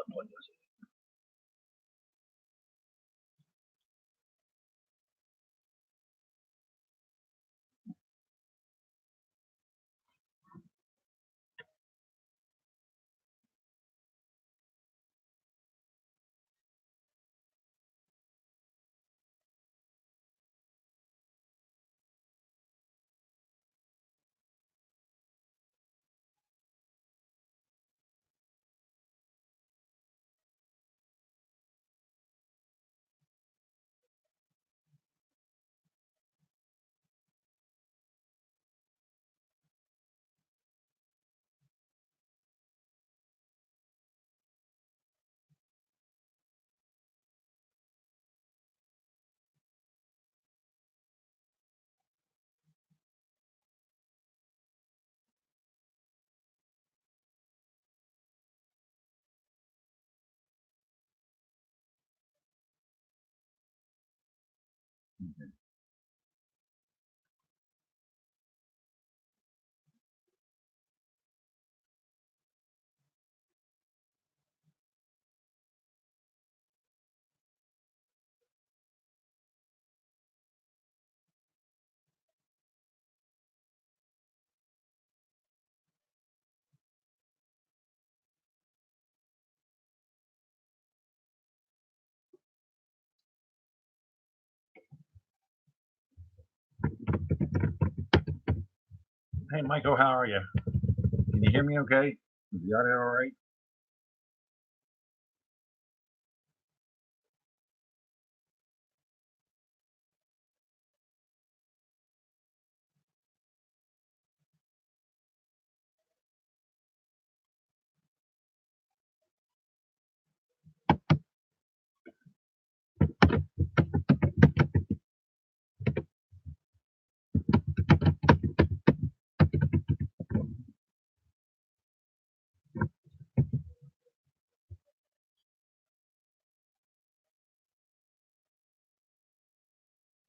Hey, Michael, how are you? Can you hear me okay? Is the audio all right?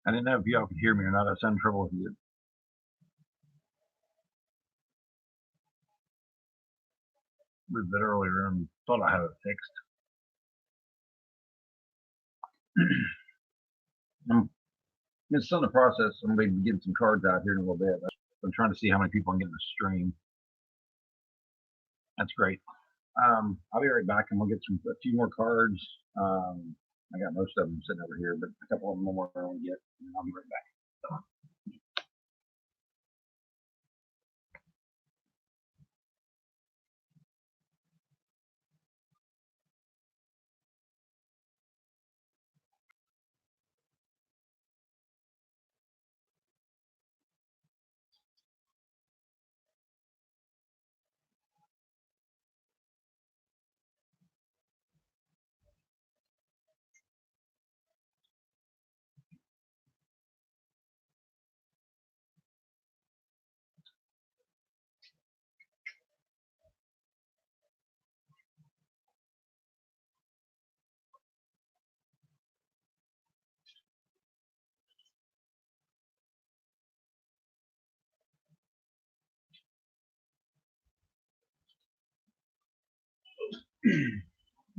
I didn't know if y'all could hear me or not. I was having trouble with you. A little bit earlier and thought I had it fixed. It's still in the process. I'm going to be getting some cards out here in a little bit. I'm trying to see how many people I'm getting to stream. That's great. I'll be right back and we'll get a few more cards. I got most of them sitting over here, but a couple of them more I want to get, and I'll be right back.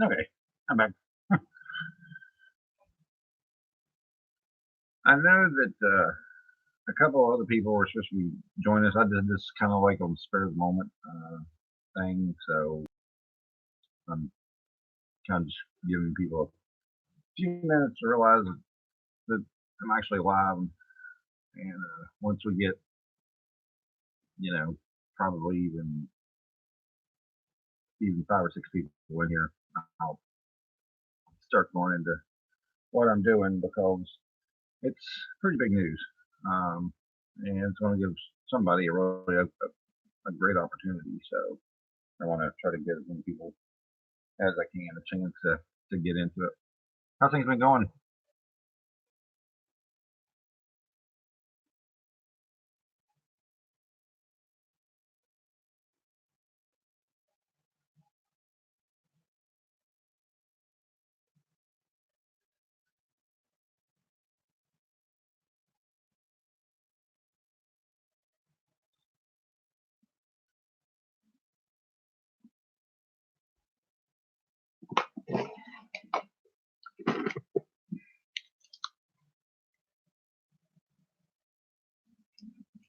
Okay, I'm back. I know that a couple of other people were supposed to be joining us. I did this kind of like on the spur of the moment thing, so I'm kind of just giving people a few minutes to realize that I'm actually live. And once we get, probably even 5 or 6 people in here, I'll start going into what I'm doing because it's pretty big news, and it's going to give somebody a great opportunity. So I want to try to get as many people as I can a chance to get into it. How things been going?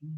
All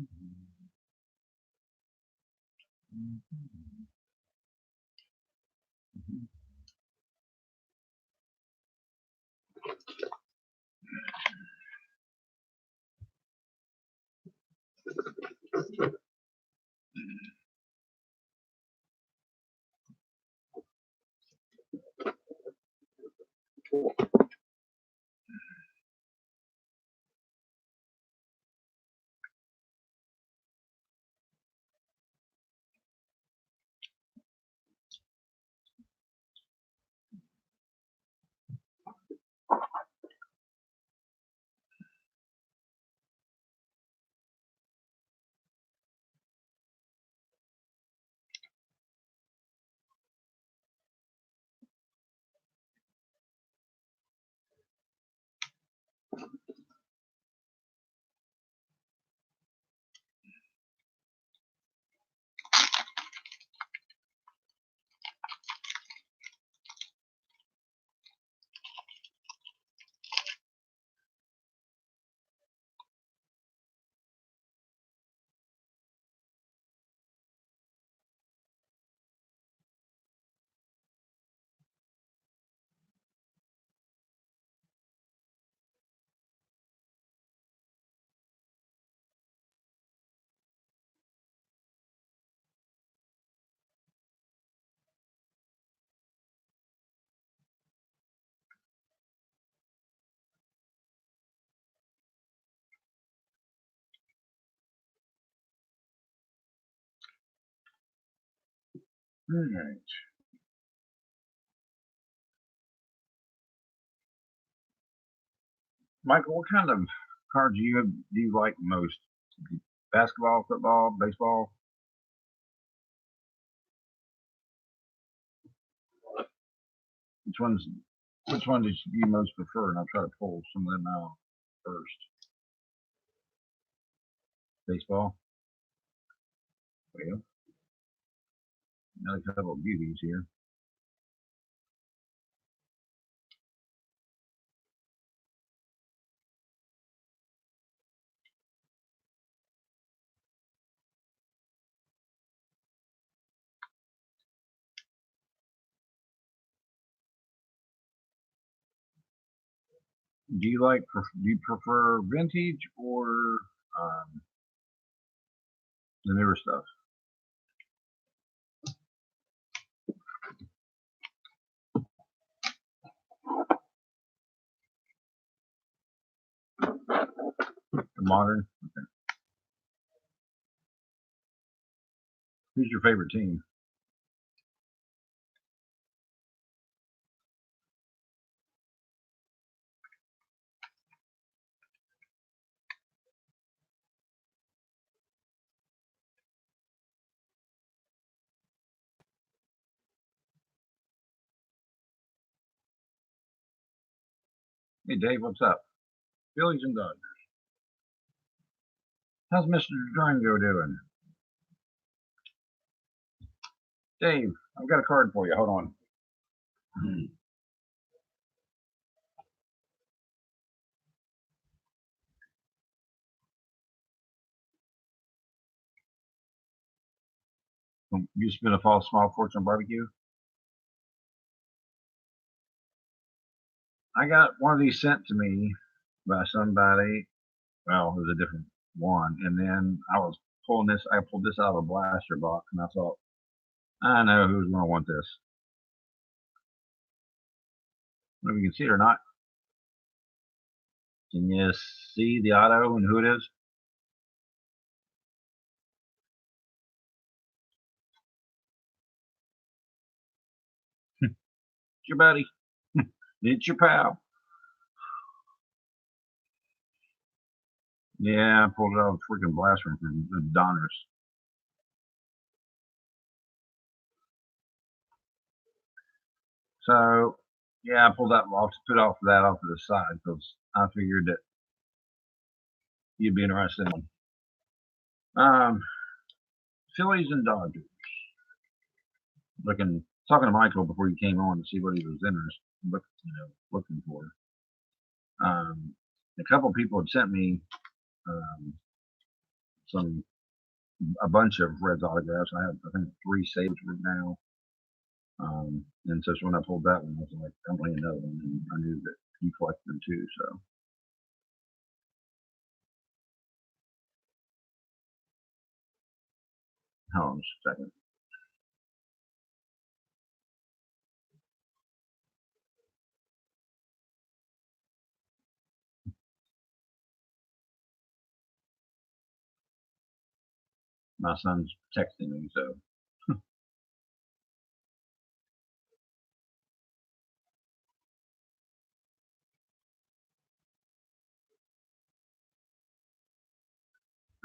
right. Michael, what kind of cards do you like most? Basketball, football, baseball? Which ones? Which one do you most prefer? And I'll try to pull some of them out first. Baseball. Well, another couple of beauties here. Do you prefer vintage or um, the newer stuff? The modern? Okay. Who's your favorite team? Hey, Dave, what's up? Phillies and Dodgers. How's Mr. Durango doing? Dave, I've got a card for you. Hold on. You spin a false small fortune barbecue? I got one of these sent to me by somebody. Well, it was a different one. And then I pulled this out of a blaster box, and I thought, I know who's going to want this. I don't know if you can see it or not. Can you see the auto and who it is? It's your buddy. It's your pal. Yeah, I pulled it out of the freaking blaster from the Donners. So, yeah, I pulled that off, put off that off to the side because I figured that you'd be interested in them. Phillies and Dodgers. Talking to Michael before he came on to see what he was looking for. A couple people had sent me a bunch of Red's autographs. I have, I think, 3 saved right now. And so when I pulled that one, I was like, I'm playing another one, and I knew that you collected them too. So, hold on just a second. My son's texting me, so.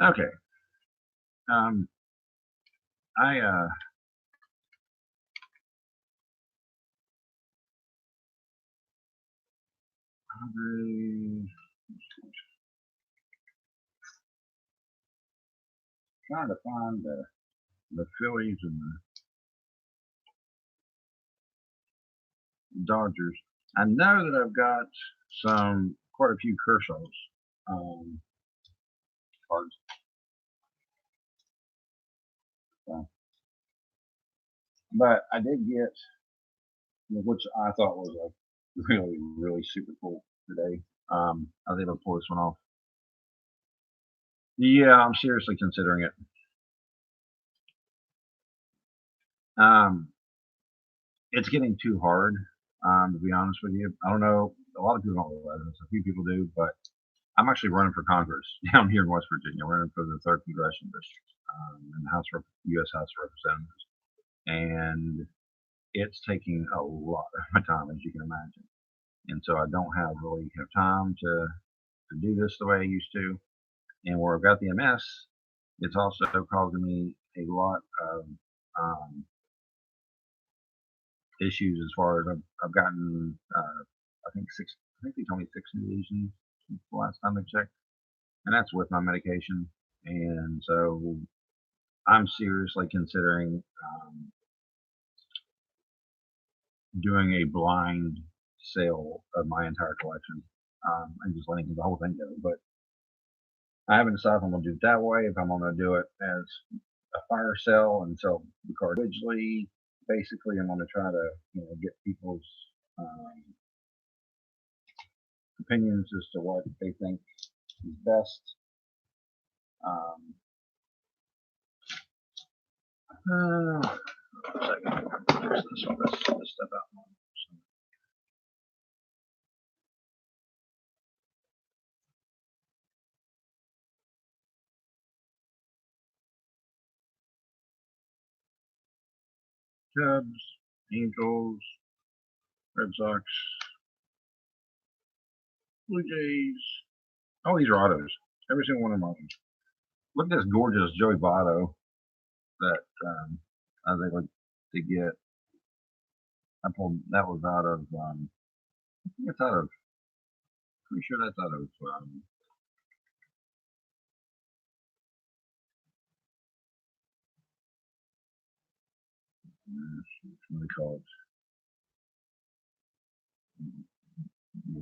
Okay. Um, I trying to find the Phillies and the Dodgers. I know that I've got quite a few Kershaw's cards. So, but I did get, which I thought was like really, really super cool today. I was able to pull this one off. Yeah, I'm seriously considering it. Um, it's getting too hard, to be honest with you. I don't know. A lot of people don't realize this. A few people do, but I'm actually running for Congress down here in West Virginia. Running for the 3rd Congressional District in the U.S. House of Representatives, and it's taking a lot of my time, as you can imagine. And so I don't really have time to do this the way I used to. And where I've got the MS, it's also causing me a lot of um, issues as far as I've gotten, I think they told me 6 new lesions since the last time I checked, and that's with my medication. And so I'm seriously considering doing a blind sale of my entire collection and just letting the whole thing go. But I haven't decided if I'm going to do it that way, if I'm going to do it as a fire sale and sell the card digitally. Basically, I'm going to try to get people's um, opinions as to what they think is best. Second, this stuff out. Cubs, Angels, Red Sox, Blue Jays. Oh, these are autos. Every single one of them autos. Look at this gorgeous Joey Votto that I was able to get. I pulled that was out of. I think it's out of. Pretty sure that's out of. What do they call it?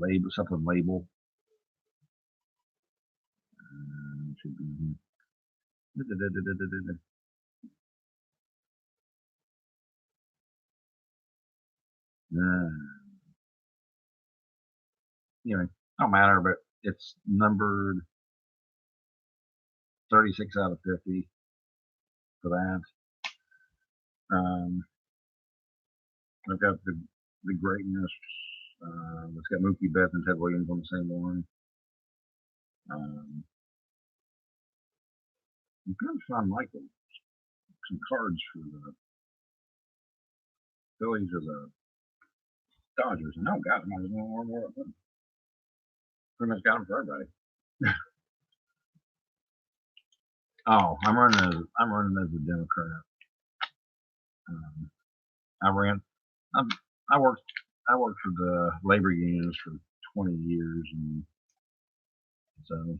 Label, something label. Should be. Anyway, don't matter, but it's numbered 36 out of 50 for that. I've got the greatness. It's got Mookie Betts and Ted Williams on the same one. I'm trying to find Michael some cards for the Phillies or the Dodgers, and oh god, I might as well learn more of them. Pretty much got them for everybody. Oh, I'm running as a Democrat. I ran. I worked. I worked for the labor unions for 20 years, and so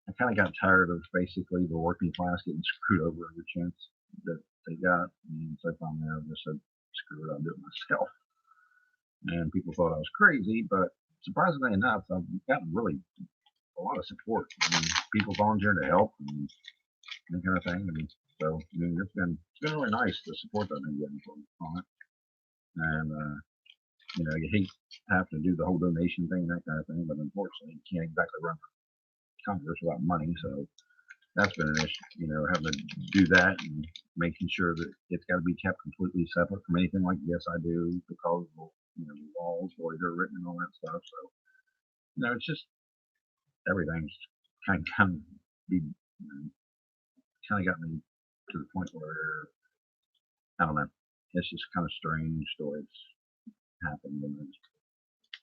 I kind of got tired of basically the working class getting screwed over every chance that they got, and so finally I just said, "Screw it, I'll do it myself." And people thought I was crazy, but surprisingly enough, I've gotten really a lot of support. I mean, people volunteer to help, and that kind of thing. And so, I mean, it's been really nice, the support that I've been getting on it. And, you know, you hate having to do the whole donation thing, that kind of thing, but unfortunately, you can't exactly run for Congress without money. So that's been an issue, you know, having to do that and making sure that it's got to be kept completely separate from anything like Yes I Do, because of, you know, the laws, the way they're written, and all that stuff. So, you know, it's just everything's kind of be, you know, kind of got me to the point where I don't know. It's just kind of strange the way it's happened, and I just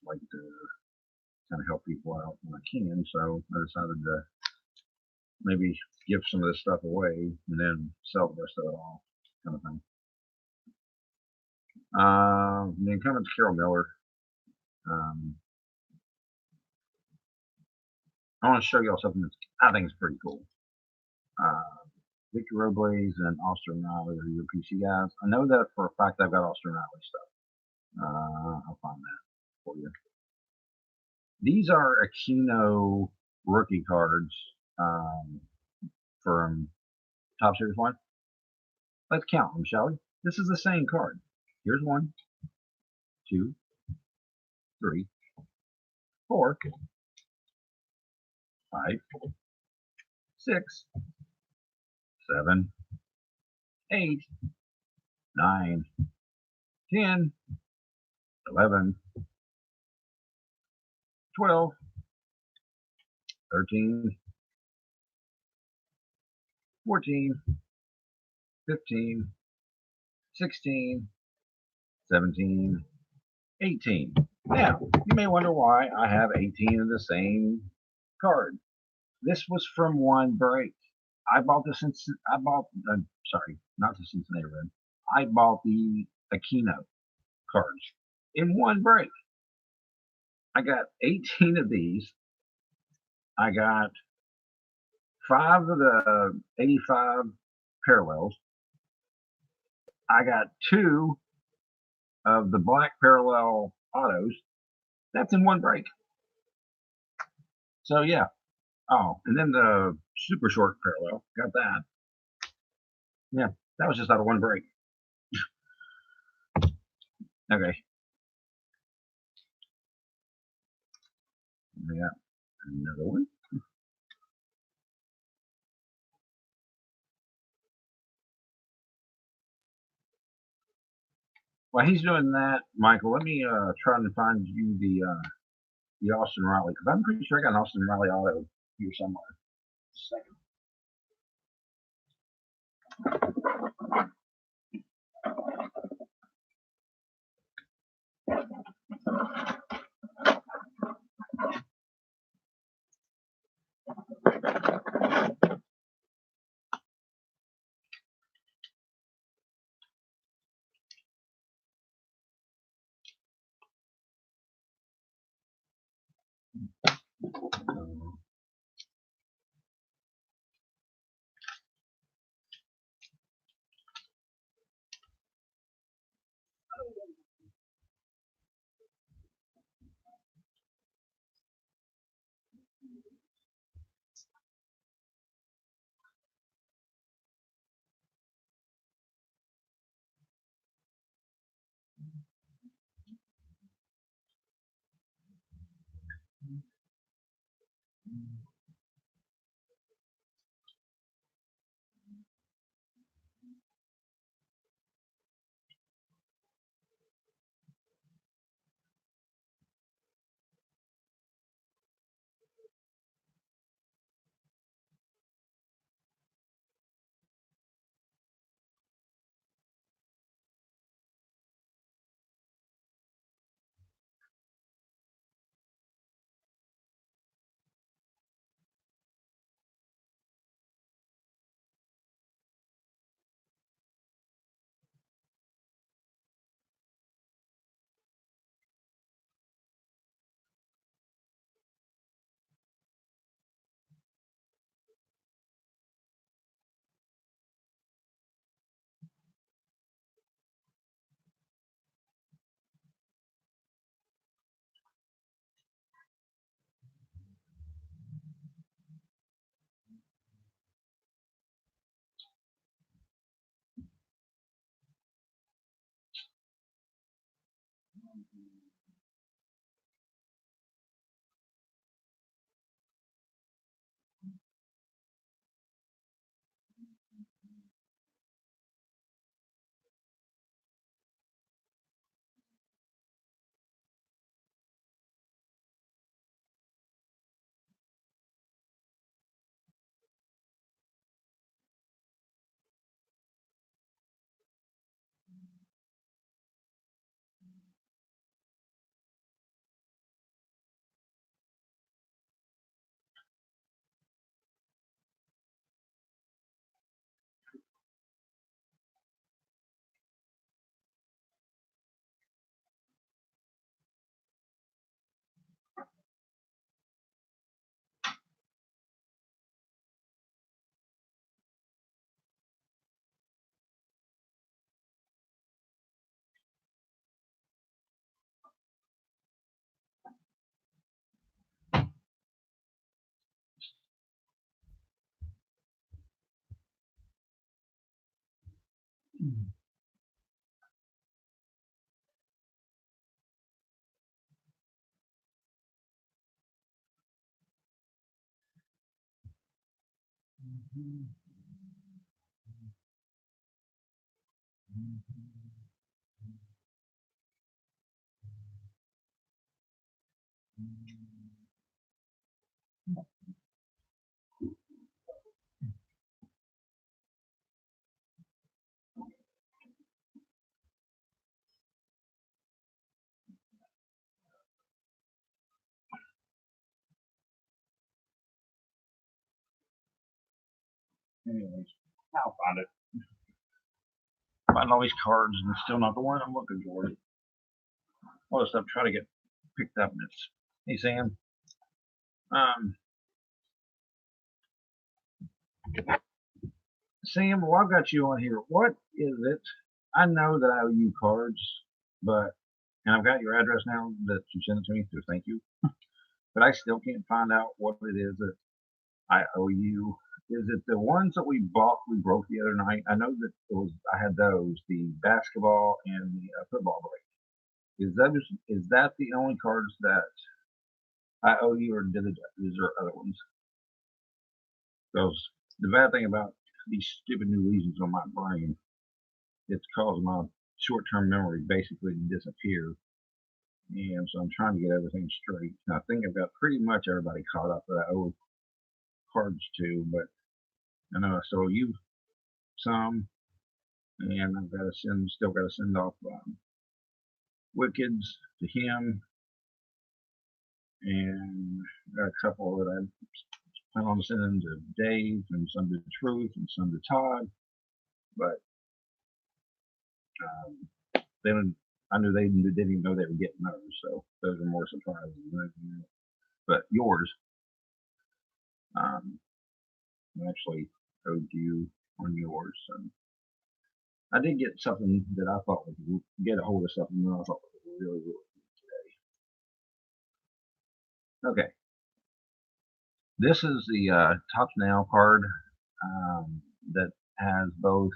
like to kind of help people out when I can. So I decided to maybe give some of this stuff away and then sell the rest of it off, kind of thing. Then coming to Carol Miller, um, I want to show y'all something that I think is pretty cool. Victor Robles and Austin Riley are your PC guys. I know that for a fact I've got Austin Riley stuff. I'll find that for you. These are Aquino rookie cards from Top Series 1. Let's count them, shall we? This is the same card. Here's 1, 2, 3, 4, 5, 6, 7, 8, 9, 10, 11, 12, 13, 14, 15, 16, 17, 18. Now, you may wonder why I have 18 of the same card. This was from one break. I bought the sorry, not the Cincinnati Red. I bought the Aquino cards in one break. I got 18 of these. I got 5 of the 85 parallels. I got 2 of the black parallel autos. That's in one break. So yeah. Oh, and then the super short parallel. Got that. Yeah, that was just out of one break. Okay. Yeah, another one. While he's doing that, Michael, let me try and find you the Austin Riley, because I'm pretty sure I got an Austin Riley auto here somewhere. Second. Anyways, I'll find it. Find all these cards and it's still not the one I'm looking for. All this stuff try to get picked up and it's, hey Sam, Sam, well, I've got you on here. What is it? I know that I owe you cards, but, and I've got your address now that you sent it to me, so thank you. But I still can't find out what it is that I owe you. Is it the ones that we broke the other night? I know that I had those, the basketball and the football break. Is that the only cards that I owe you, or is there other ones? Because the bad thing about these stupid new lesions on my brain, it's caused my short-term memory basically to disappear. And so I'm trying to get everything straight. And I think I've got pretty much everybody caught up that I owe cards to, but I know I still owe you some, and I've got to still got to send off Wickeds to him, and got a couple that I plan on sending to Dave, and some to Truth, and some to Todd, but I knew they didn't even know they were getting those, so those are more surprises than anything else. But yours, I actually owed you on yours. So I did get something that I thought was get a hold of something that I thought was really, really good today. Okay, this is the Tops Now card that has both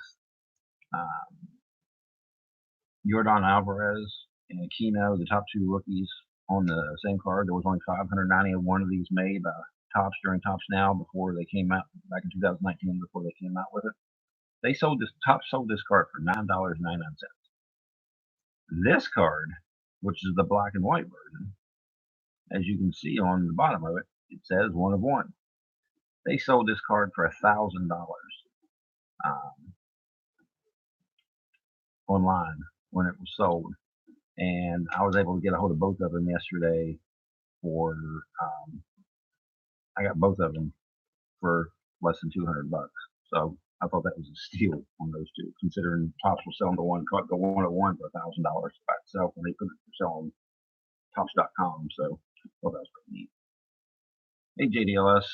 Yordan Alvarez and Aquino, the top two rookies, on the same card. There was only 590 of one of these made by Tops during Tops Now before they came out back in 2019, before they came out with it. Tops sold this card for $9.99. This card, which is the black and white version, as you can see on the bottom of it, it says 1 of 1. They sold this card for $1,000 online when it was sold, and I was able to get a hold of both of them yesterday for I got both of them for less than $200. So I thought that was a steal on those two, considering Tops was selling the 1 of 1 for $1,000 by itself, and they put it for sale on Tops.com. So I thought that was pretty neat. Hey JDLS,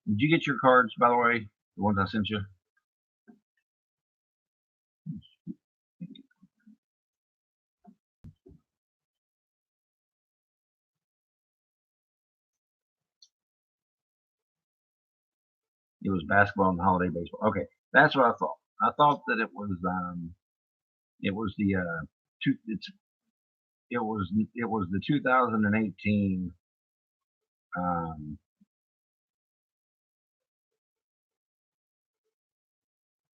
did you get your cards, by the way, the ones I sent you? It was basketball and holiday baseball. Okay, that's what I thought. I thought that it was the it was the 2018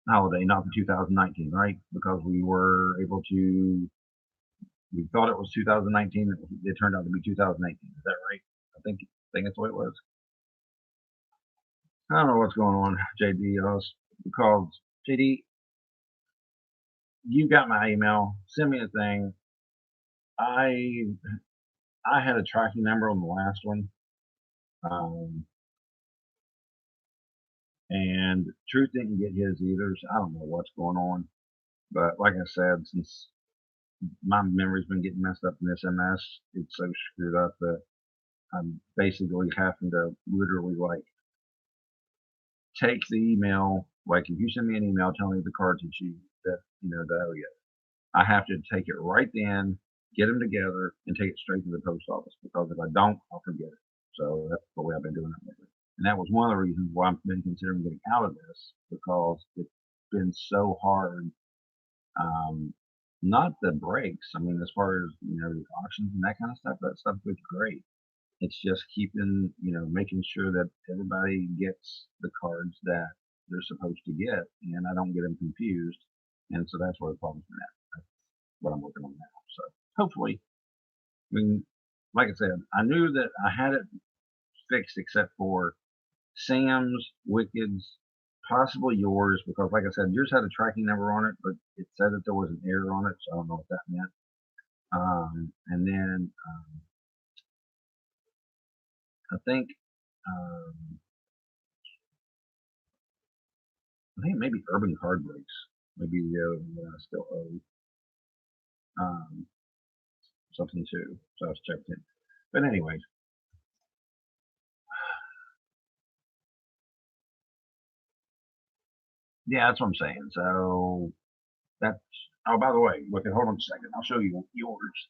holiday, not the 2019, right? Because we thought it was 2019. It turned out to be 2018. Is that right? I think that's what it was. I don't know what's going on, JD. Because JD, you got my email. Send me a thing. I had a tracking number on the last one, and Truth didn't get his either. So I don't know what's going on. But like I said, since my memory's been getting messed up in this MS, it's so screwed up that I'm basically having to literally like take the email. Like if you send me an email telling me the cards that I owe you, I have to take it right then, get them together, and take it straight to the post office, because if I don't, I'll forget it. So that's the way I've been doing it lately. And that was one of the reasons why I've been considering getting out of this, because been so hard. Um, Not the breaks. I mean, as far as the auctions and that kind of stuff, that stuff was great. It's just keeping, making sure that everybody gets the cards that they're supposed to get, and I don't get them confused. And so that's where the problem's been at. That's what I'm working on now. So hopefully, I mean, like I said, I knew that I had it fixed except for Sam's, Wicked's, possibly yours, because like I said, yours had a tracking number on it, but it said that there was an error on it, so I don't know what that meant. And then I think um, maybe Urban Card Breaks, maybe the other one that I still owe something too. So I was checked in. But anyways, yeah, that's what I'm saying. So that's. Oh, by the way, look, hold on a second. I'll show you yours.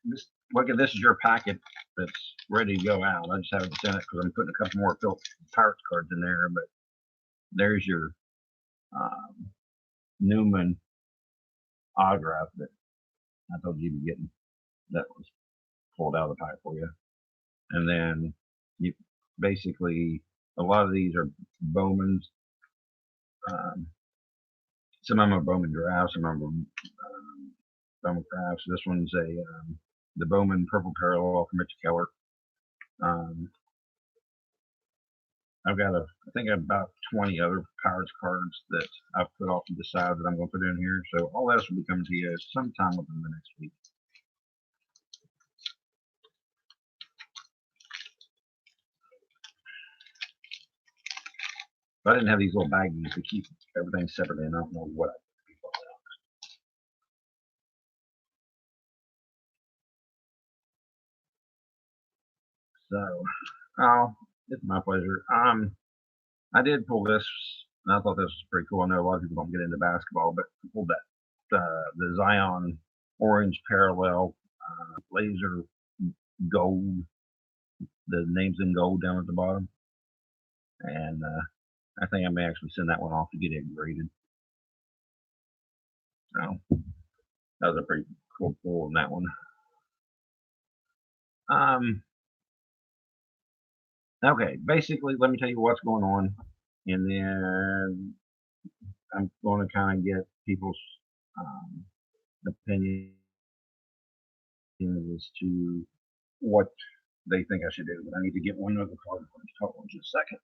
This, look at this is your packet that's ready to go out. I just haven't sent it because I'm putting a couple more Pirates cards in there. But there's your um, Newman autograph that I told you to be getting. That was pulled out of the pack for you. And then you basically a lot of these are Bowman's. Um, some of them are Bowman drafts, some of them Bowman crafts. This one's the Bowman Purple Parallel from Mitch Keller. Um, I think I have about 20 other Pirates cards that I've put off to the side that I'm going to put in here. So all that will be coming to you sometime within the next week. If I didn't have these little baggies to keep everything separate, and I don't know what I'd be So, oh, it's my pleasure. I did pull this, and I thought this was pretty cool. I know a lot of people don't get into basketball, but I pulled that the Zion orange parallel laser gold. The name's in gold down at the bottom, and I think I may actually send that one off to get it graded. So that was a pretty cool pull on that one. Okay, basically, let me tell you what's going on, and then I'm going to kind of get people's um, opinion as to what they think I should do. But I need to get one other card for this total in just a second.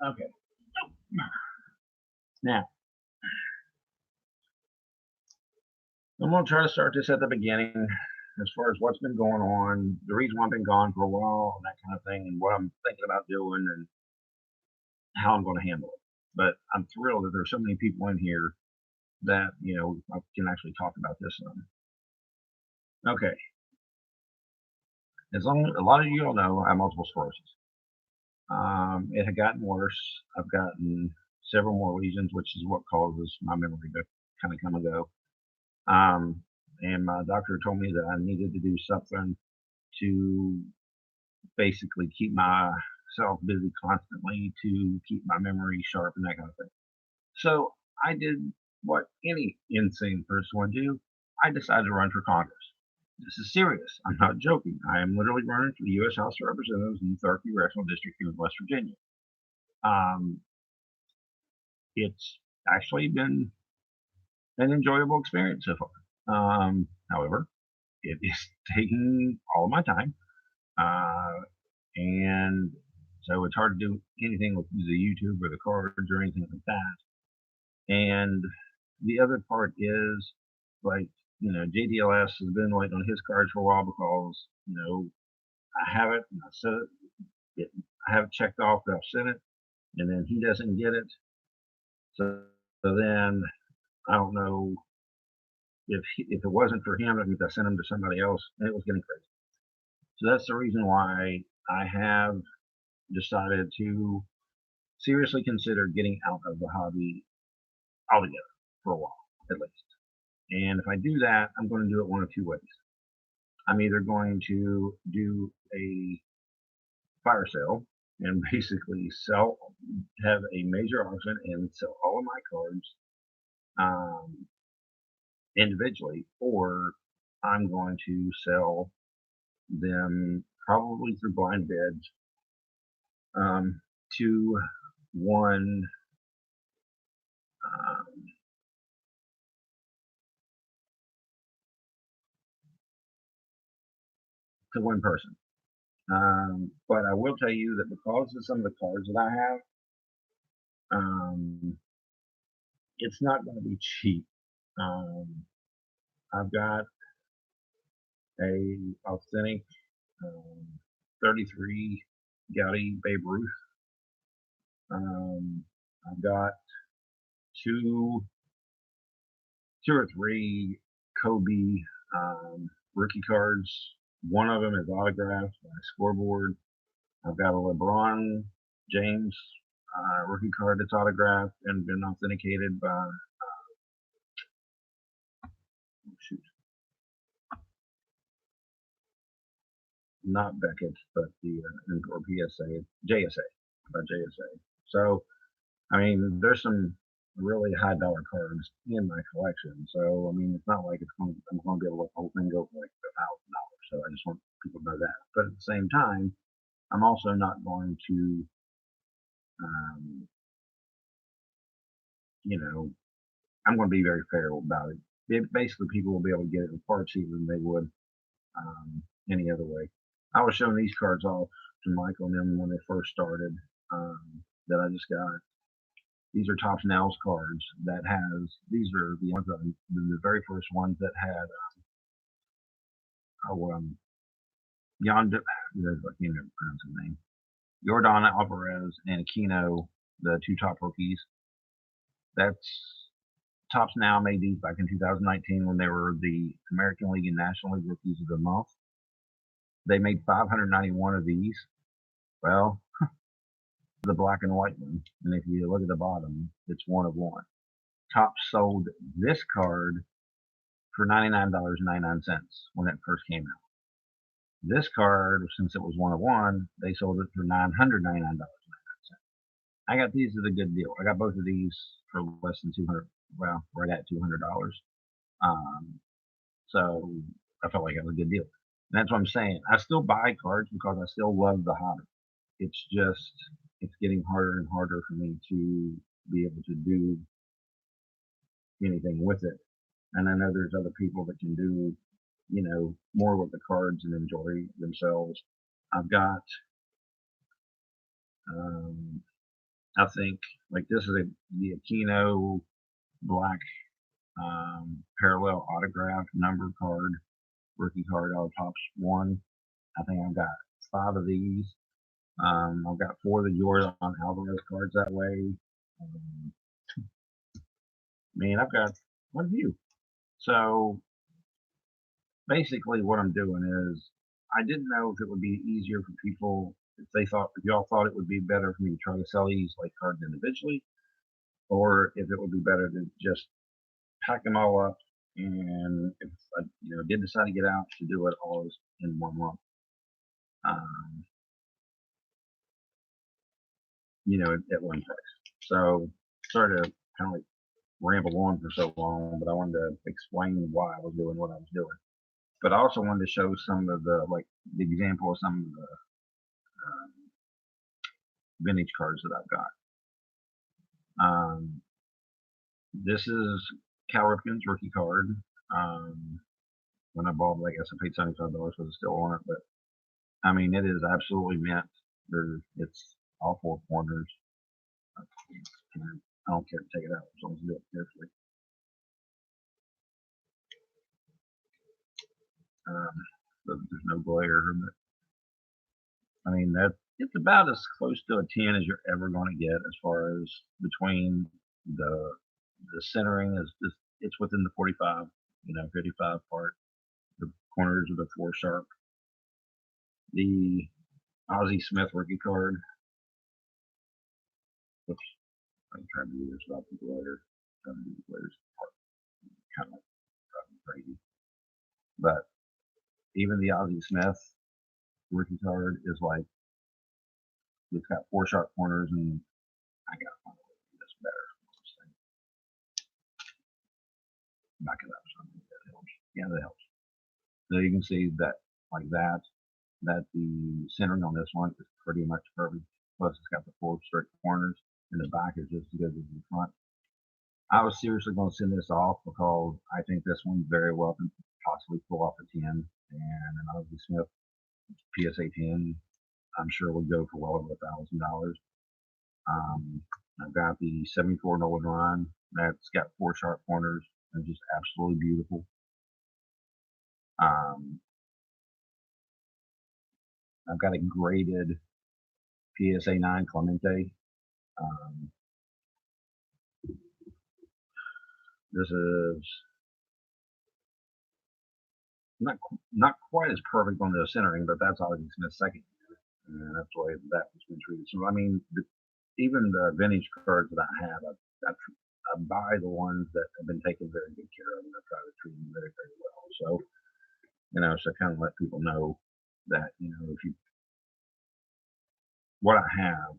Okay. Now, I'm going to try to start this at the beginning as far as what's been going on, the reason why I've been gone for a while, and that kind of thing, and what I'm thinking about doing and how I'm going to handle it. But I'm thrilled that there's so many people in here that, I can actually talk about this. Okay. As long a lot of you all know, I have multiple sclerosis. It had gotten worse. I've gotten several more lesions, which is what causes my memory to kind of come and go. And my doctor told me that I needed to do something to basically keep myself busy constantly to keep my memory sharp and that kind of thing. So I did what any insane person would do. I decided to run for Congress. This is serious. I'm not joking. I am literally running for the U.S. House of Representatives in the 3rd Congressional District here in West Virginia. Um, it's actually been an enjoyable experience so far. However, it is taking all of my time. And so it's hard to do anything with the YouTube or the cards or anything like that. And the other part is, like, JDLS has been waiting on his cards for a while because, I have it, and I said it, I have it checked off that I've sent it, and then he doesn't get it. So then I don't know if it wasn't for him, that means I sent him to somebody else, and it was getting crazy. So that's the reason why I have decided to seriously consider getting out of the hobby altogether for a while, at least. And if I do that, I'm going to do it one of two ways. I'm either going to do a fire sale and basically have a major auction and sell all of my cards um, individually, or I'm going to sell them probably through blind bids um, to one um, person. But I will tell you that because of some of the cards that I have, um, it's not going to be cheap. Um, I've got a authentic um, 33 Gaudy Babe Ruth. I've got two or three Kobe rookie cards. One of them is autographed by Scoreboard. I've got a LeBron James rookie card that's autographed and been authenticated by shoot, not Beckett, but the or PSA, JSA, by JSA. So I mean, there's some really high dollar cards in my collection. So I mean, it's not like I'm going to be able to let the whole thing go for like $1,000. So I just want people to know that. But at the same time, I'm also not going to, um, you know, I'm going to be very fair about it. Basically, people will be able to get it far cheaper than they would any other way. I was showing these cards off to Michael and them when they first started that I just got. These are Topps Nels cards that these are the ones the very first ones that had, Yonder, I can't even pronounce his name, Jordan Alvarez and Aquino, the two top rookies. That's Topps Now made these back in 2019 when they were the American League and National League Rookies of the Month. They made 591 of these. Well, the black and white one, and if you look at the bottom, it's one of one. Topps sold this card for $99.99 when it first came out. This card, since it was one of one, they sold it for $999.99. I got these at a good deal. I got both of these for less than 200. Well, right at $200. Um, so I felt like it was a good deal. And that's what I'm saying. I still buy cards because I still love the hobby. It's just it's getting harder and harder for me to be able to do anything with it. And I know there's other people that can do, more with the cards and enjoy themselves. I've got, um, I think, like this is the Aquino black parallel autograph number card, rookie card out of Topps one. I think I've got 5 of these. I've got 4 of the Jordan Alvarez cards that way. Man, I've got one view. So basically, what I'm doing is I didn't know if it would be easier for people if y'all thought it would be better for me to try to sell these like cards individually, or if it would be better to just pack them all up and if I did decide to get out to do it all in one month. Um, at one price. So sorry to kind of like ramble on for so long, but I wanted to explain why I was doing what I was doing. But I also wanted to show some of the example of some of the um, vintage cards that I've got. This is Cal Ripken's rookie card. When I bought it, I guess I paid $75 for the still on it, but I mean, it is absolutely mint. It's all 4 corners. I don't care to take it out as long as I do it carefully. But there's no glare. But I mean, that it's about as close to a 10 as you're ever going to get as far as between the the centering is just it's within the 45, 55 part. The corners of the four sharp. The Ozzie Smith rookie card. Oops, I'm trying to do this without the glare. Trying to do the glares kind of like driving crazy. But even the Ozzie Smith rookie card is like it's got four sharp corners, and I gotta find a way to do this better. Back it up, so that helps. Yeah, that helps. So you can see that like that the centering on this one is pretty much perfect. Plus it's got the four straight corners, and the back is just as good as the front. I was seriously going to send this off because I think this one very well can possibly pull off a 10, and an Ozzie Smith PSA 10 I'm sure would go for well over $1,000. I've got the 74 Nolan Ryan that's got four sharp corners and just absolutely beautiful. I've got a graded PSA 9 Clemente. This is not quite as perfect on the centering, but that's Ozzie Smith's second year, and that's the way that was been treated. So I mean, even the vintage cards that I have, I buy the ones that have been taken very good care of, and I try to treat them very, very well. So so kind of let people know that if you what I have,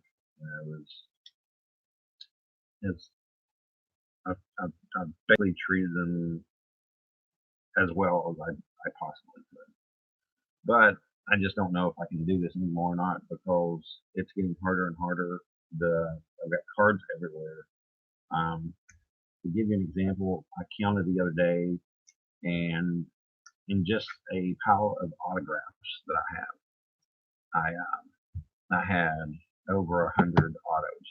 is I've basically treated them as well as I possibly could. But I just don't know if I can do this anymore or not because it's getting harder and harder. I've got cards everywhere. To give you an example, I counted the other day, and in just a pile of autographs that I have, I had over 100 autos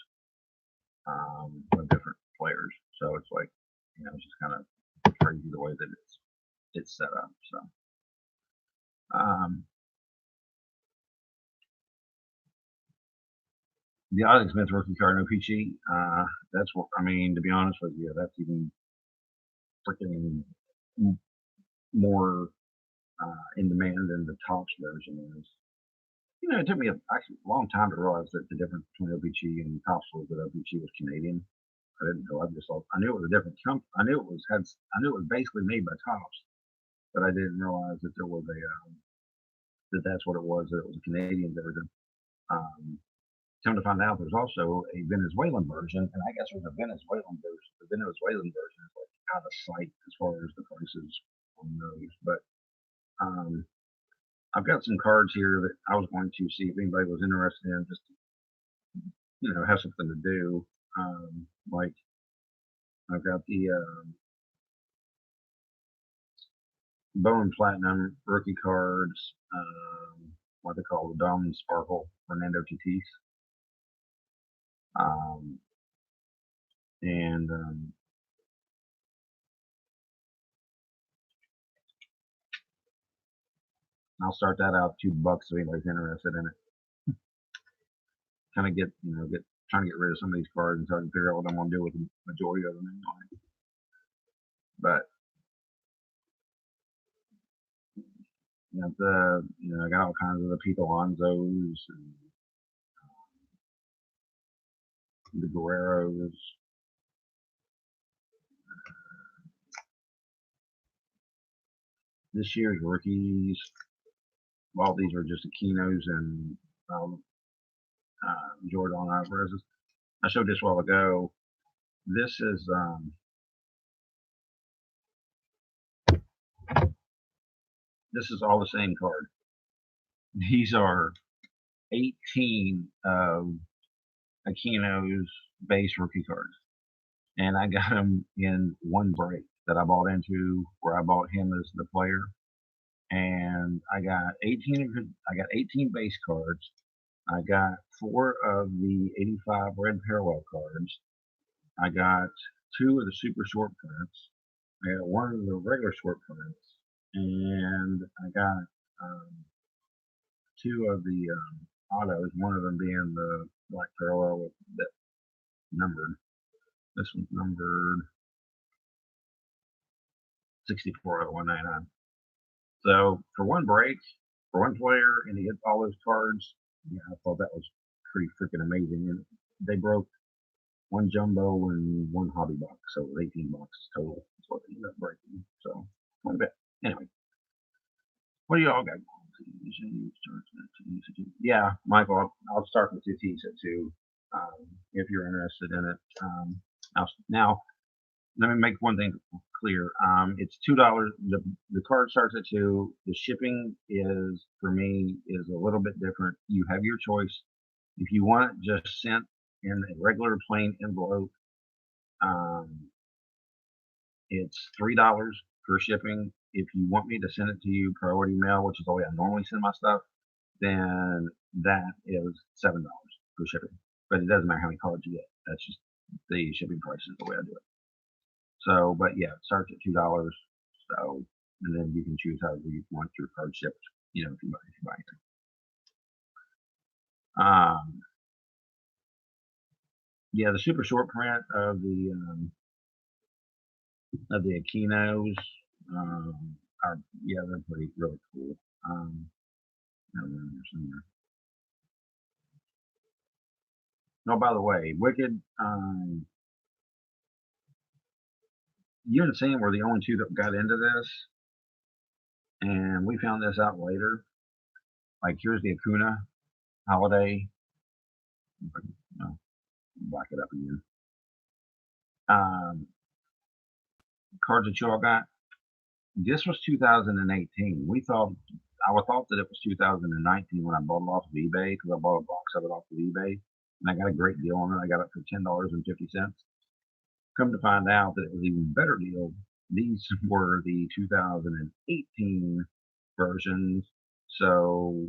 of different players. So it's like it's just kind of crazy the way that it's set up. So the Ozzie Smith rookie card, no peachy. That's what I mean. To be honest with you, that's even freaking more in demand than the Topps version is. It took me actually a long time to realize that the difference between OPG and Topps was that OPG was Canadian. I didn't know. I knew it was a different company. I knew it was basically made by Topps, but I didn't realize that there was that's what it was. That it was a Canadian version. Come to find out, there's also a Venezuelan version, and I guess there's a Venezuelan version. The Venezuelan version is like out of sight as far as the prices on those. But I've got some cards here that I was going to see if anybody was interested in, just to, have something to do. Like I've got the Bowman Platinum rookie cards, what they call the Diamond Sparkle Fernando Tatis. And I'll start that out $2 if anybody's interested in it. Kind of trying to get rid of some of these cards until I can figure out what I'm going to do with the majority of them anyway. But I got all kinds of the Pete Alonsos and the Guerreros. This year's rookies, well, these are just Aquinos and Jordan Alvarez's. I showed this a while ago. This is all the same card. These are 18 of Aquino's base rookie cards, and I got them in one break that I bought into, where I bought him as the player, and I got 18 base cards. I got 4 of the 85 red parallel cards. I got 2 of the super short prints. I got 1 of the regular short prints, and I got 2 of the autos, one of them being the black parallel with that numbered. This one's numbered 640199. So for one break, for one player, and he hit all those cards, yeah, I thought that was pretty freaking amazing. And they broke one jumbo and one hobby box, so 18 boxes total. That's what they ended up breaking. So quite a bit. Anyway, what do y'all got? Yeah, Michael, I'll start with 2 T's at 2 if you're interested in it. Now, let me make one thing clear. It's $2. The card starts at 2. The shipping is, for me, is a little bit different. You have your choice. If you want it just sent in a regular plain envelope, it's $3 for shipping. If you want me to send it to you priority mail, which is the way I normally send my stuff, then that is $7 for shipping. But it doesn't matter how many cards you get. That's just the shipping price is the way I do it. So, but yeah, it starts at $2. So, and then you can choose however you want your card shipped. You know, if you buy anything. Yeah, the super short print of the Akinos are, yeah, they're pretty really cool. No, by the way, Wicked, you and Sam were the only two that got into this, and we found this out later. Like, here's the Acuna Holiday. No, back it up again. Cards that you all got. This was 2018. I thought that it was 2019 when I bought it off of eBay, because I bought a box of it off of eBay, and I got a great deal on it. I got it for $10.50. Come to find out that it was an even better deal. These were the 2018 versions. So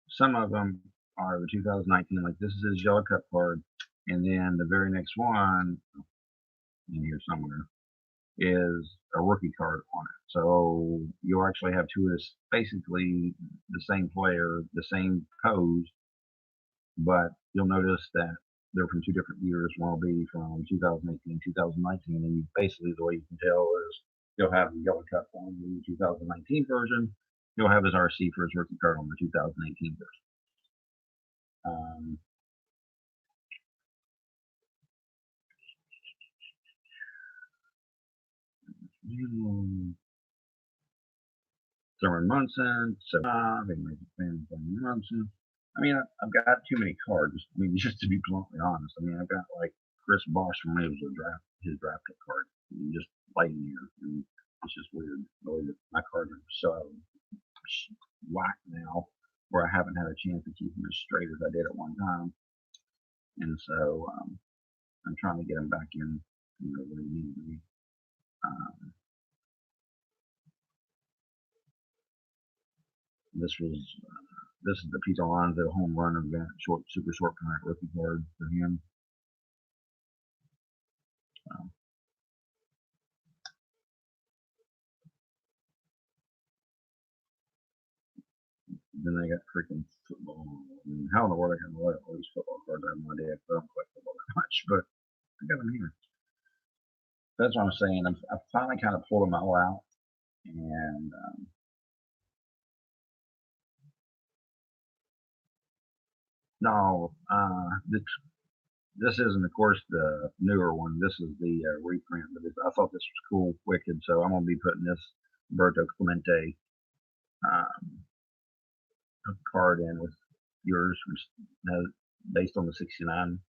some of them are the 2019, like this is his yellow cut card, and then the very next one in here somewhere is a rookie card on it. So you'll actually have two of this, basically the same player, the same pose, but you'll notice that they're from 2 different years. One will be from 2018, 2019, and basically the way you can tell is you'll have the yellow cut on the 2019 version. You'll have his RC for his rookie card on the 2018 version. Thurman Munson, so Munson. I mean, I've got too many cards. I mean, just to be bluntly honest, I mean, I've got like Chris Bosh from his draft pick card, just laying here. And it's just weird the way that my cards are so whack now, where I haven't had a chance to keep them as straight as I did at one time. And so I'm trying to get them back in, where they need to be. This is the Pete Alonso home run event, super short print rookie card for him. Then they got freaking football. I mean, how in the world I can let all these football cards? I have no idea. I don't play football that much, but I got them here. That's what I'm saying. I finally kind of pulled them all out, and no, this isn't, of course, the newer one. This is the reprint, but I thought this was cool, wicked. So I'm gonna be putting this Roberto Clemente card in with yours, based on the '69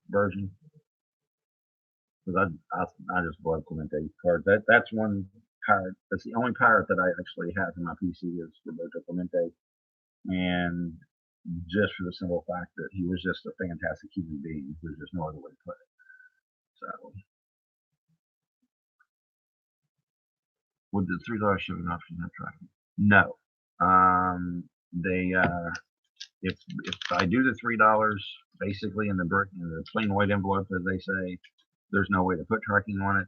version. Because I just love Clemente cards. That's one pirate. That's the only pirate that I actually have in my PC is Roberto Clemente, and just for the simple fact that he was just a fantastic human being. There's just no other way to put it. So, would the $3 shipping option have tracking? No. They if I do the $3 basically in the plain white envelope, as they say, there's no way to put tracking on it.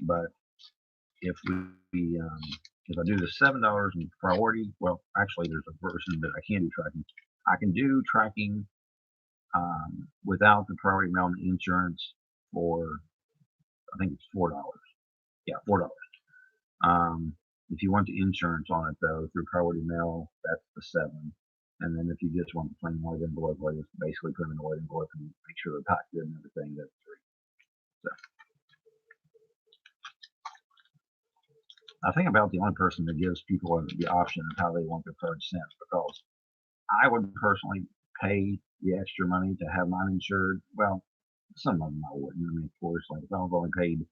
But if we if I do the $7 in priority, well, actually, there's a version that I can do tracking. I can do tracking without the priority mail and insurance for, I think it's $4. Yeah, $4. If you want the insurance on it though, through priority mail, that's the 7. And then if you just want the plain white envelope, I just basically put them in a white envelope and make sure they're packed good and everything, that's 3. So I think about the only person that gives people the option of how they want their card sent, because I would personally pay the extra money to have mine insured. Well, some of them I wouldn't. I mean, of course, like if I was only paid,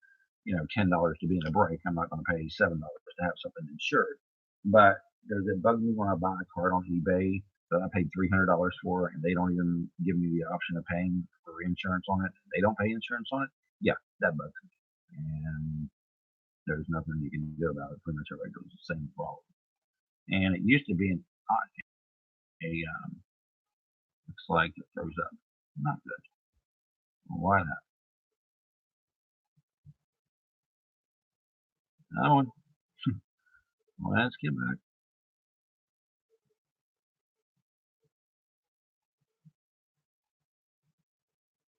$10 to be in a break, I'm not going to pay $7 to have something insured. But does it bug me when I buy a card on eBay that I paid $300 for and they don't even give me the option of paying for insurance on it? They don't pay insurance on it? Yeah, that bugs me. And there's nothing you can do about it. Pretty much everybody goes the same problem. And it used to be looks like it throws up. Not good. Why not? That one. Well, let's get back.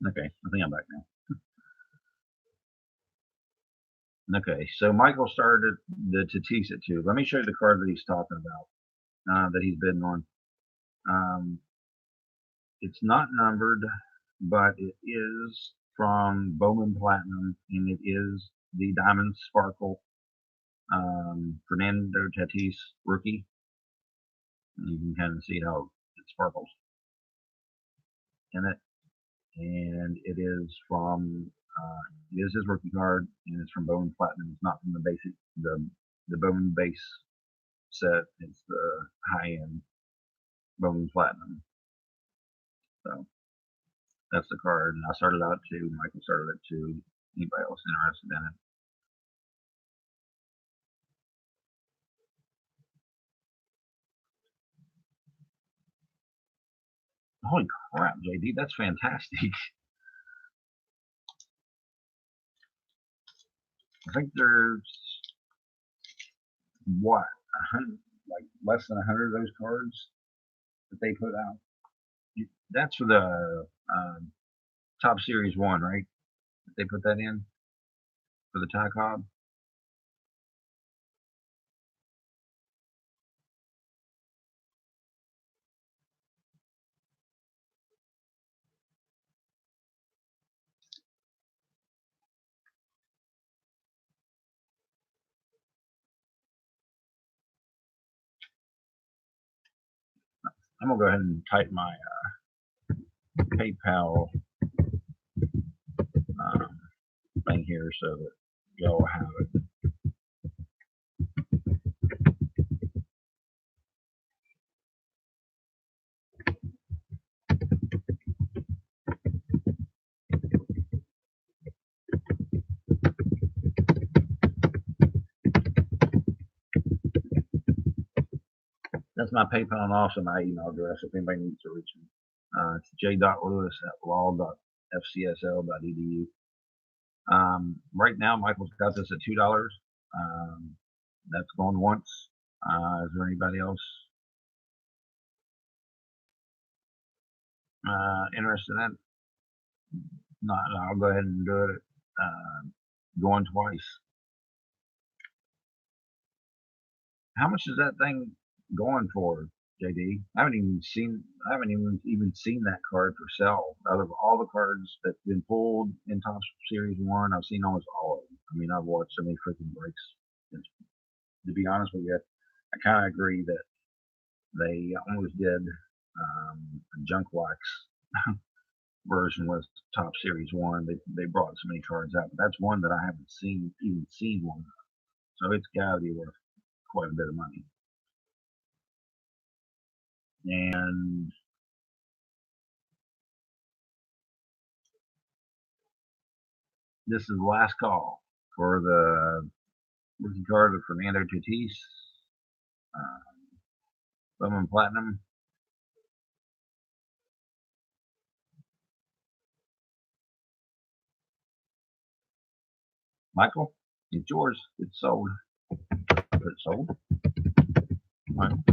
Okay, I think I'm back now. Okay, so Michael started the Tatis at 2. Let me show you the card that he's talking about, that he's bidding on. It's not numbered, but it is from Bowman Platinum, and it is the Diamond Sparkle Fernando Tatis rookie. And you can kind of see how it sparkles in it. And it is from it is his rookie card, and it's from Bowman Platinum. It's not from the basic the Bowman base set. It's the high end Bowman Platinum. So that's the card. And I started out at 2. Michael started at 2. Anybody else interested in it? Holy crap, JD, that's fantastic. I think there's what 100, like less than 100 of those cards that they put out. That's for the Top Series 1, right? They put that in for the Ty Cobb. I'm gonna go ahead and type my PayPal thing here so that y'all have it. That's my PayPal and also my email address if anybody needs to reach me. It's j.lewis@law.fcsl.edu. Right now, Michael's got this at $2. That's going once. Is there anybody else interested in it? No, I'll go ahead and do it. Going twice. How much is that thing going for, JD? I haven't even seen that card for sale. Out of all the cards that've been pulled in Top Series 1, I've seen almost all of them. I mean, I've watched so many freaking breaks. To be honest with you, I kind of agree that they almost did a junk wax version with Top Series 1. They brought so many cards out, but that's one that I haven't even seen one of. So it's got to be worth quite a bit of money. And this is the last call for the rookie card of Fernando Tatis, Bowman Platinum. Michael, it's yours. It's sold. if it's sold. Well,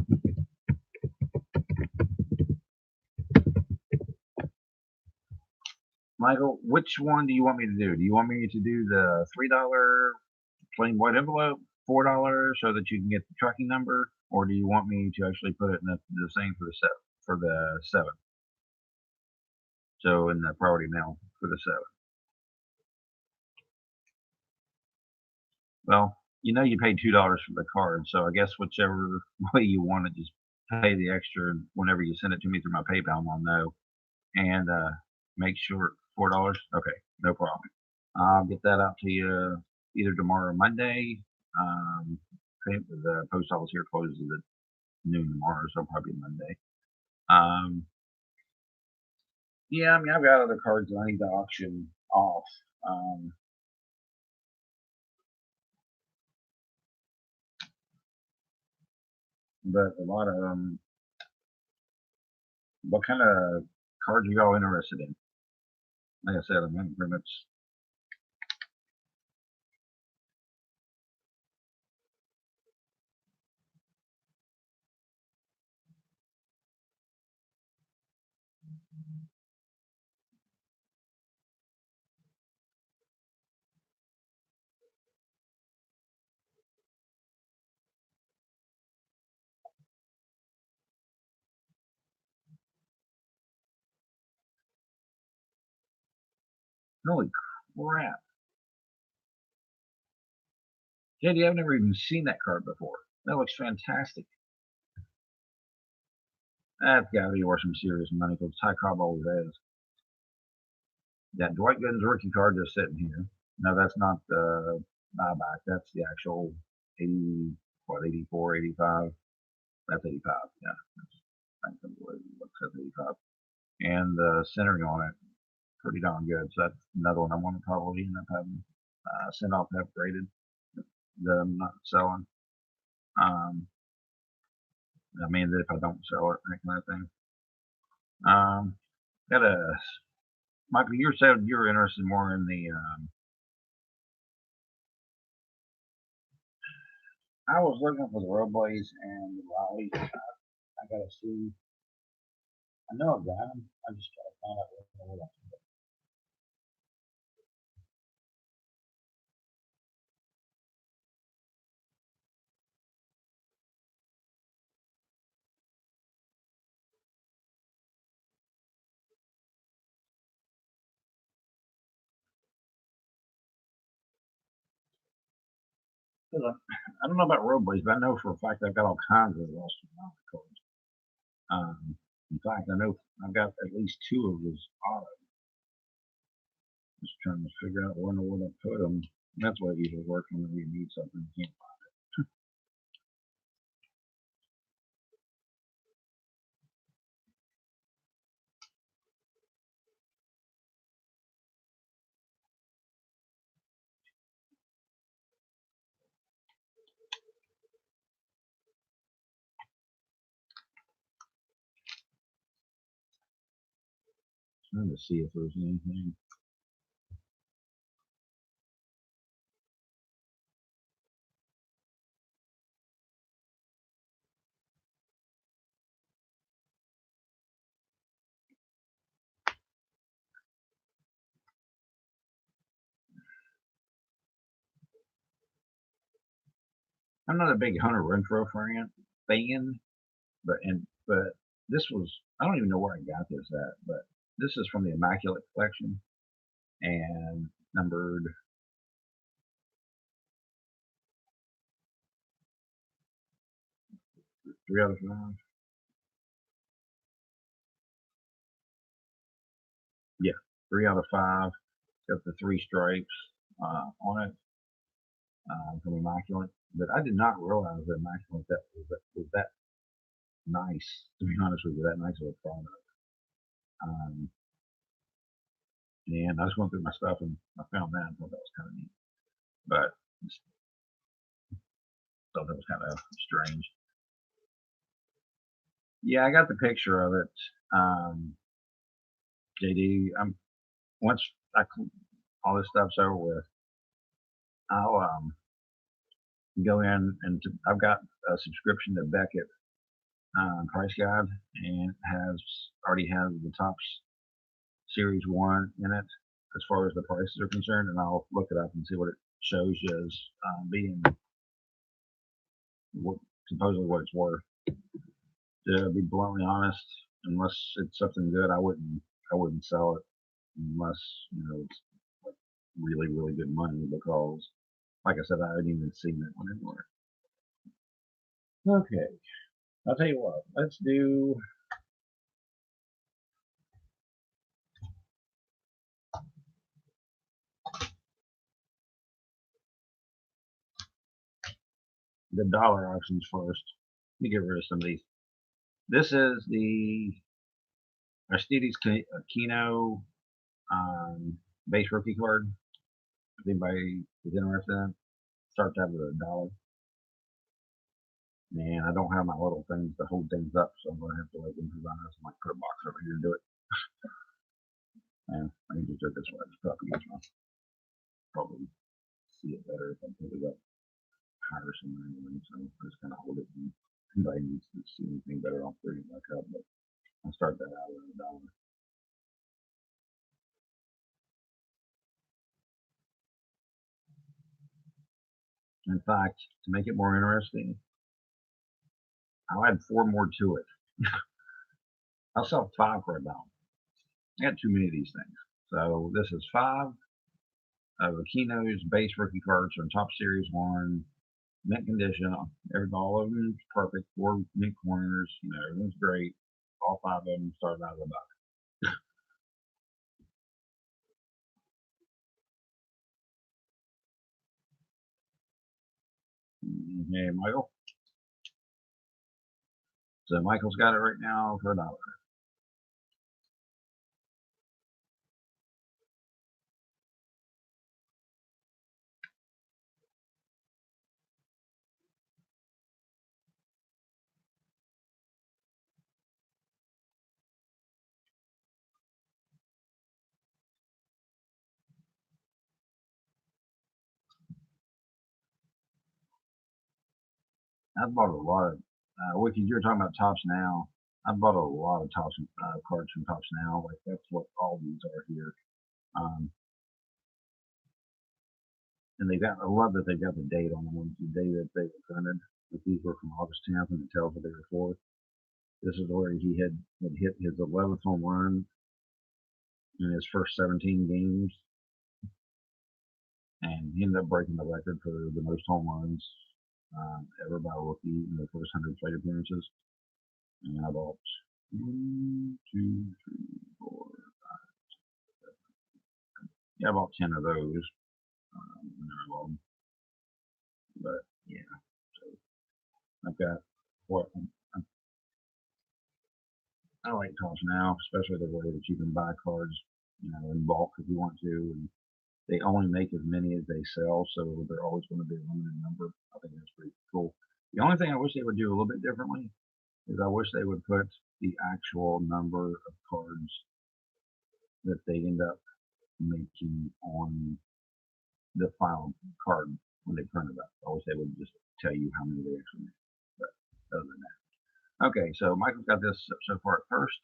Michael, which one do you want me to do? Do you want me to do the $3 plain white envelope, $4 so that you can get the tracking number, or do you want me to actually put it in the same for the 7? So in the priority mail for the 7. Well, you paid $2 for the card, so I guess whichever way you want to just pay the extra whenever you send it to me through my PayPal, I'll know. And make sure $4. Okay, no problem. I'll get that out to you either tomorrow or Monday. The post office here closes at noon tomorrow, so probably Monday. Yeah, I mean, I've got other cards that I need to auction off. But a lot of what kind of cards are y'all interested in? Like I said, I'm pretty much. Holy crap. Katie, I've never even seen that card before. That looks fantastic. That's got to be worth some serious money because Ty Cobb always is. Yeah, Dwight Gooden's rookie card just sitting here. No, that's not the buyback. That's the actual 80, 84, 85. That's 85. Yeah, I think it looks at 85. And the centering on it, pretty darn good. So that's another one I'm going to probably end up having sent off upgraded that I'm not selling. I mean, if I don't sell it, that kind of thing. Got a Michael. You said you're interested more in the. I was looking for the Roadways and the Raleigh. I gotta see. I know I've got them. I just gotta find out where I can go. I don't know about Roadways, but I know for a fact I've got all kinds of lost and found cards. In fact, I know I've got at least 2 of his auto. Just trying to figure out where to put them. That's why it usually works whenever you need something. You can't find it. Trying to see if there's anything. I'm not a big Hunter Renfro fan, but this was I don't even know where I got this at, but this is from the Immaculate Collection and numbered 3 out of 5. Yeah, 3 out of 5. Got the 3 stripes on it from Immaculate, but I did not realize that Immaculate was that nice. To be honest with you, that nice of a product. Um, and I just went through my stuff and I found that and thought that was kind of neat, but thought that was kind of strange. Yeah, I got the picture of it. JD, once all this stuff's over with, I'll go in and I've got a subscription to Beckett Price Guide, and it already has the Topps Series 1 in it as far as the prices are concerned, and I'll look it up and see what it shows you as being supposedly what it's worth. To be bluntly honest, unless it's something good, I wouldn't sell it unless it's like really really good money, because like I said, I hadn't even seen that one anywhere. Okay, I'll tell you what. Let's do the dollar auctions first. Let me get rid of some of these. This is the Aristides Kino base rookie card. If anybody is interested in it, starts out with $1. And I don't have my little things to hold things up, so I'm going to have to like improvise and like put a box over here and do it. And I can just do it this way. Just probably see it better if I put it up higher somewhere anyway. So I just kind of hold it. And if anybody needs to see anything better, I'll bring it back up. But I'll start that out with $1. In fact, to make it more interesting, I'll add 4 more to it. I'll sell 5 for $1. I got too many of these things. So this is 5 of Aquino's base rookie cards from Top Series 1, mint condition. All of them is perfect. 4 mint corners. Everything's great. All 5 of them started out of $1. Hey, Michael. So Michael's got it right now for $1. I've bought a lot of Wiki, you're talking about Tops Now. I've bought a lot of Tops cards from Tops Now. Like that's what all these are here. Um, and I love that they got the date on them, the day that they were printed. If these were from August 10th, and it tells what they were for. This is where he had hit his 11th home run in his first 17 games, and he ended up breaking the record for the most home runs ever by a rookie in the first 100 plate appearances. And I bought 1, 2, 3, 4, 5, 7. Yeah, I bought 10 of those. But yeah, so I've got what I like Tops Now, especially the way that you can buy cards, in bulk if you want to, and they only make as many as they sell, so they're always going to be a limited number. I think that's pretty cool. The only thing I wish they would do a little bit differently is I wish they would put the actual number of cards that they end up making on the final card when they print it up. I wish they would just tell you how many they actually make. But other than that. Okay, so Michael's got this so far at first.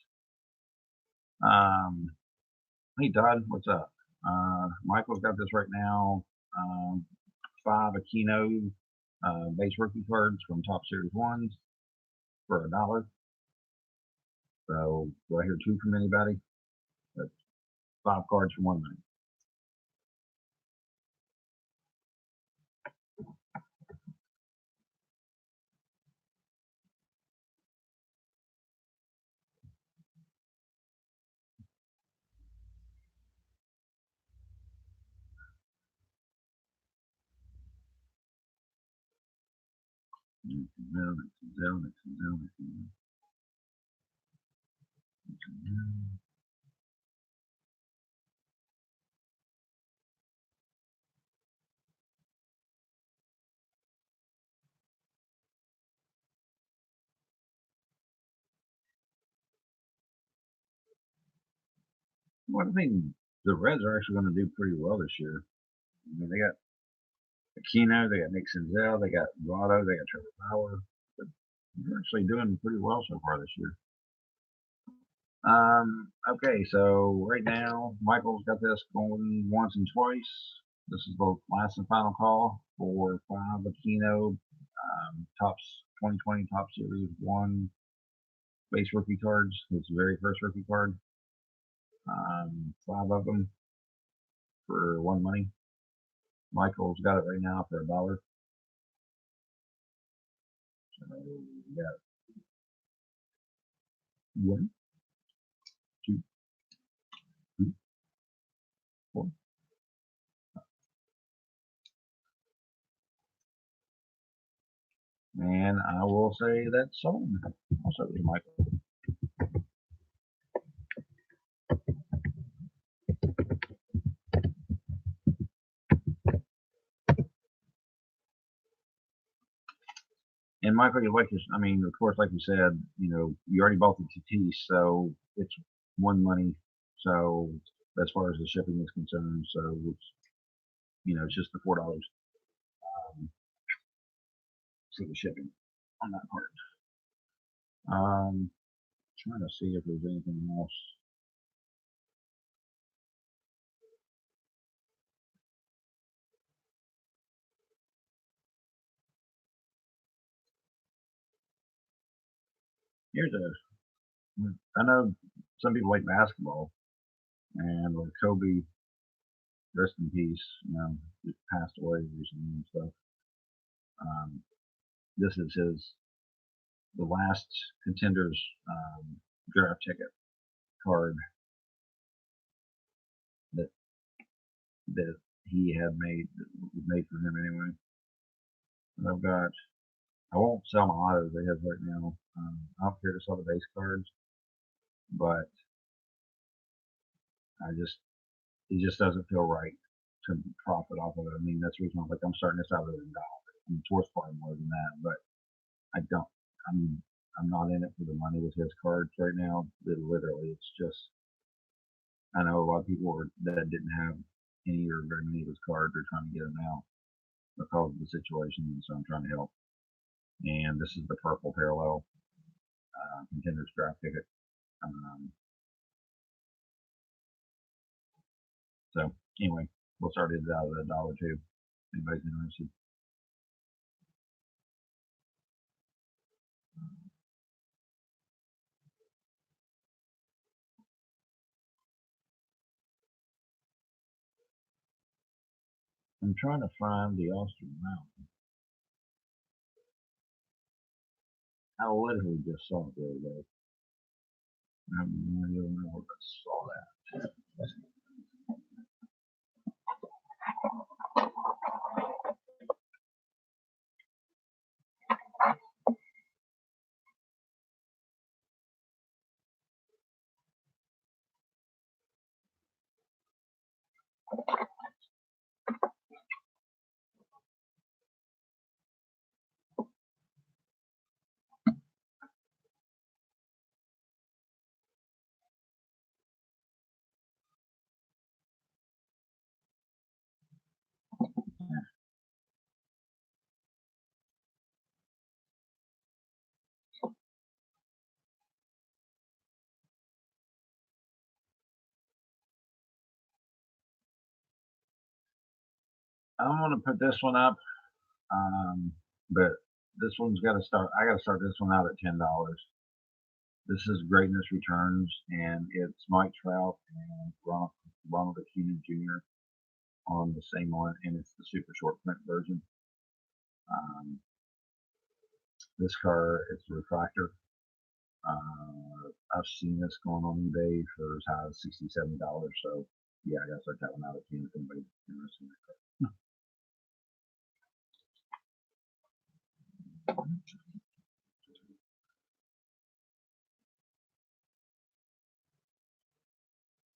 Hey Todd, what's up? Michael's got this right now. 5 Aquino base rookie cards from Top Series 1s for $1. So do I hear 2 from anybody? That's 5 cards for $1. Well, I think the Reds are actually going to do pretty well this year. I mean, Aquino, they got Nick Senzel, they got Votto, they got Trevor Bauer. They're actually doing pretty well so far this year. Okay, so right now, Michael's got this going once and twice. This is the last and final call for 5 Aquino Tops 2020 Top Series 1 base rookie cards. His very first rookie card. 5 of them for 1 money. Michael's got it right now for $1. So we got 1, 2, 3, 4. And I will say that's sold. I'll start with Michael. And Michael, you like this? I mean, of course, like you said, you already bought the Tatis, so it's 1 money. So as far as the shipping is concerned, so it's just the $4 for the shipping on that part. Trying to see if there's anything else. I know some people like basketball, and with Kobe, rest in peace, just passed away recently and stuff. This is the last Contenders draft ticket card that that he had made, that was made for him anyway. I won't sell my autos they have right now. I don't care to sell the base cards, but it just doesn't feel right to profit off of it. I mean, that's the reason I'm starting this out with $1. I mean, it's worth far more than that, but I don't. I'm not in it for the money with his cards right now. Literally, it's just, I know a lot of people that didn't have any or very many of his cards are trying to get them out because of the situation, and so I'm trying to help. And this is the purple parallel Contenders draft ticket. So anyway, we'll start it out at $1 too. Anybody's interested. I'm trying to find the Austin Mountain. I literally just saw it the other day. I have no idea where I saw that. I'm gonna put this one up, but this one's got to start. I got to start this one out at $10. This is Greatness Returns, and it's Mike Trout and Ronald Acuna Jr. on the same one, and it's the super short print version. This car, it's a refractor. I've seen this going on eBay for as high as $60, $70. So yeah, I gotta start that one out again if anybody's interested in that car.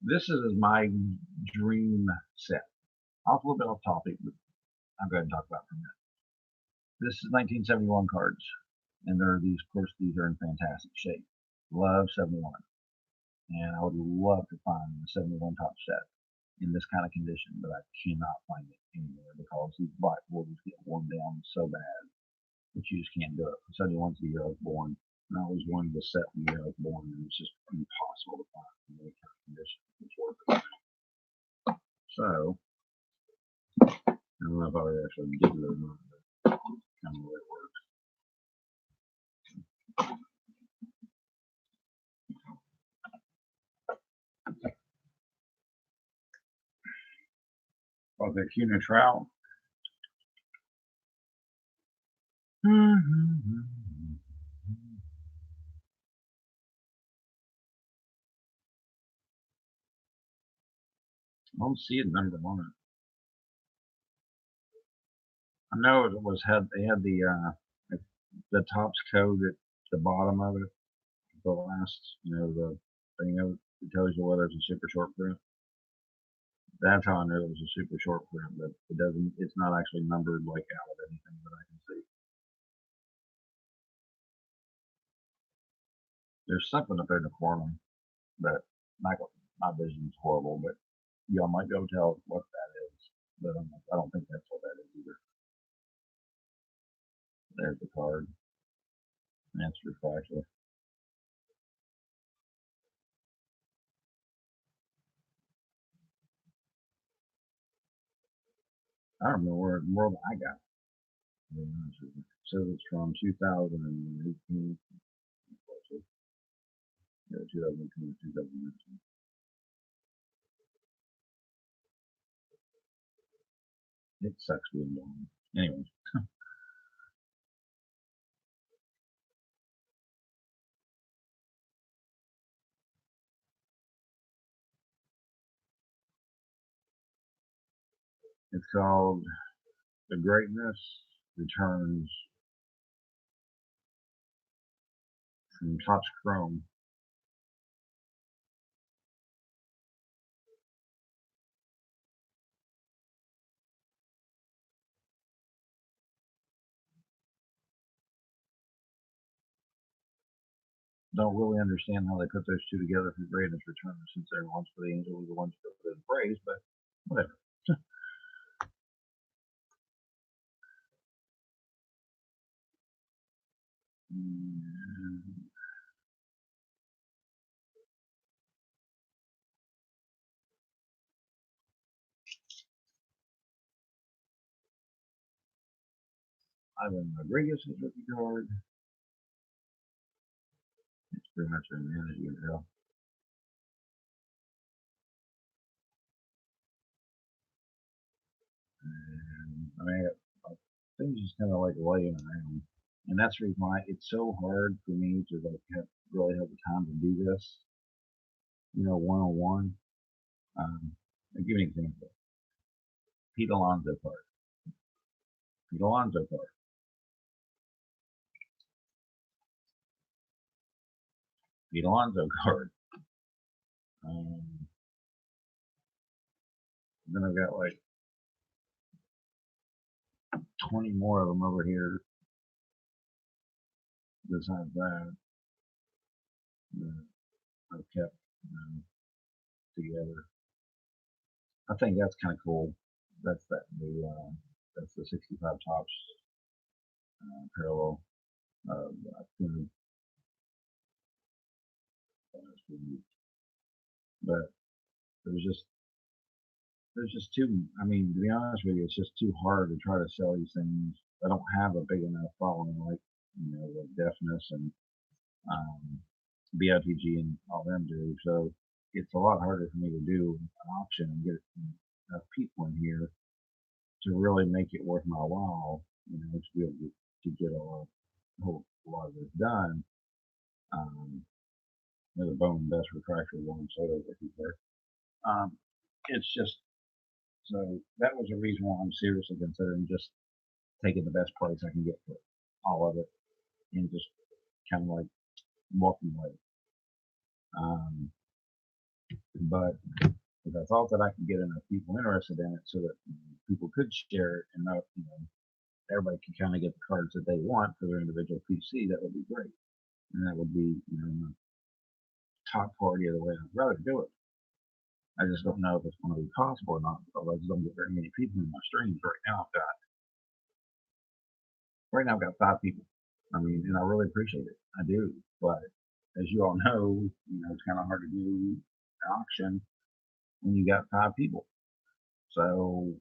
This is my dream set. Off a little bit off topic, but I'm going to talk about it for a minute. This is 1971 cards, and these are in fantastic shape. Love 71, and I would love to find the 71 top set. in this kind of condition, but I cannot find it anywhere because these black borders get worn down so bad that you just can't do it. 71's the year I was born, and I was one of the set the year I was born, and it's just impossible to find in any kind of condition that's worth it. So, I don't know if I would actually get it or not, but kind of the way it works. Like the Cuna trout. I don't see a number on it. I know it was they had the tops code at the bottom of it, the last, the thing of it tells you whether it's a super short print. That's how I knew it was a super short print, but it's not actually numbered like out of anything that I can see. There's something up there in the corner, but my vision's horrible, but y'all might go tell what that is, but I don't think that's what that is either. There's the card. That's refractor. I don't know where in the world I got it. It says it's from 2018. Yeah, 2018, 2019. It sucks being blind. Anyways. It's called The Greatness Returns from Topps Chrome. Don't really understand how they put those two together for Greatness Returns, since they're ones for the Angels, the ones for the Braves, but whatever. Ivan Rodriguez's rookie card. It's pretty much a man, as you can tell. And I mean, things just kind of like laying around, and that's the reason why it's so hard for me to really have the time to do this. One-on-one. I'll give you an example. Pete Alonso card. Pete Alonso card. Pete Alonso card. Then I've got like 20 more of them over here besides that I've kept together. I think that's kind of cool. That's that's the 65 Topps parallel. But there's just too. I mean, to be honest with you, it's just too hard to try to sell these things. I don't have a big enough following like like Deafness and BITG and all them do. So it's a lot harder for me to do an auction and get enough people in here to really make it worth my while. To be able to get a whole lot of this done. There's a bone dust refractor one soda rookie there. It's just so that was a reason why I'm seriously considering just taking the best price I can get for all of it and just kind of like walking away. But if I thought that I could get enough people interested in it so that people could share it and not, everybody can kind of get the cards that they want for their individual PC, that would be great. And that would be, the top party of the way I'd rather do it. I just don't know if it's going to be possible or not because I just don't get very many people in my streams right now. I've got 5 people. I mean, and I really appreciate it. I do, but as you all know, it's kind of hard to do an auction when you got 5 people. So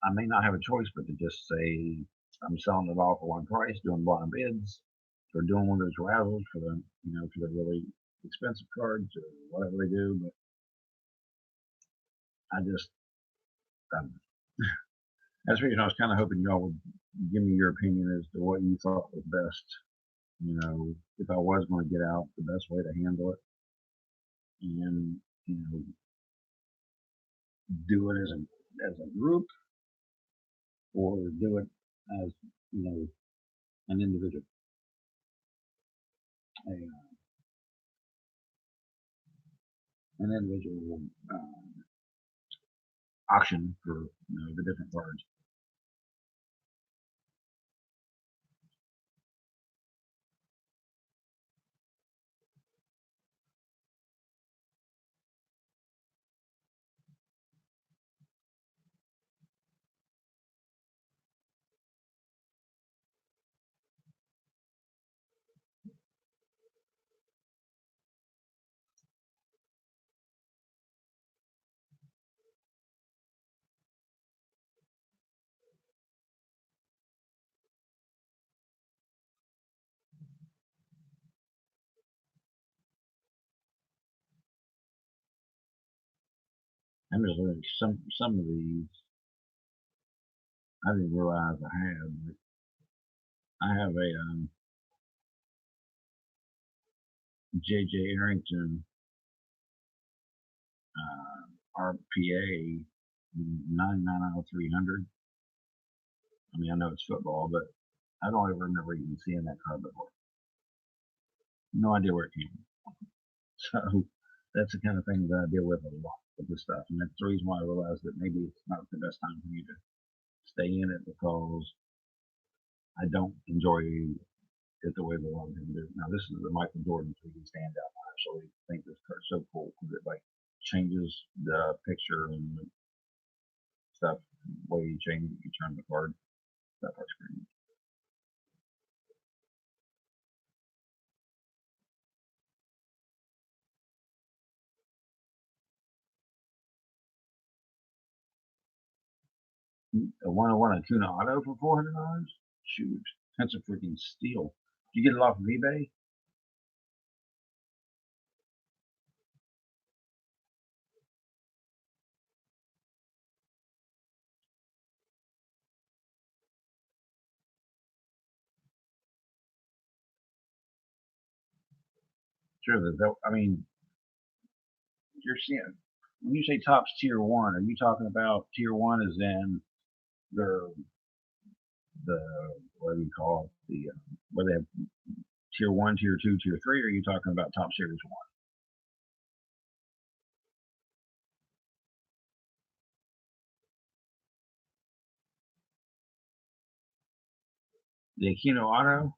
I may not have a choice but to just say I'm selling it all for one price, doing blind bids, or doing one of those razzles for the for the really expensive cards or whatever they do. But I just that's the reason I was kind of hoping y'all would give me your opinion as to what you thought was best. If I was going to get out, the best way to handle it, and do it as a group, or do it as an individual, a, an individual auction for the different cards. I'm just looking at some of these. I didn't realize I had. But I have a J.J. Arrington RPA 99 out of 300. I mean, I know it's football, but I don't ever remember even seeing that card before. No idea where it came from. So that's the kind of thing that I deal with a lot with this stuff. And that's the reason why I realized that maybe it's not the best time for me to stay in it because I don't enjoy it the way that a lot of people do. Now, this is the Michael Jordan 3D standout. I actually think this card's so cool because it like changes the picture and the stuff, the way you change it, you turn the card. That part's pretty neat. A 101 tuna auto for $400? Shoot, that's a freaking steal. Did you get it off of eBay? Sure. I mean, you're seeing when you say tops tier one, are you talking about tier one as in the the what do you call it, the where they have tier one, tier two, tier three? Or are you talking about top series one? The Aquino Auto.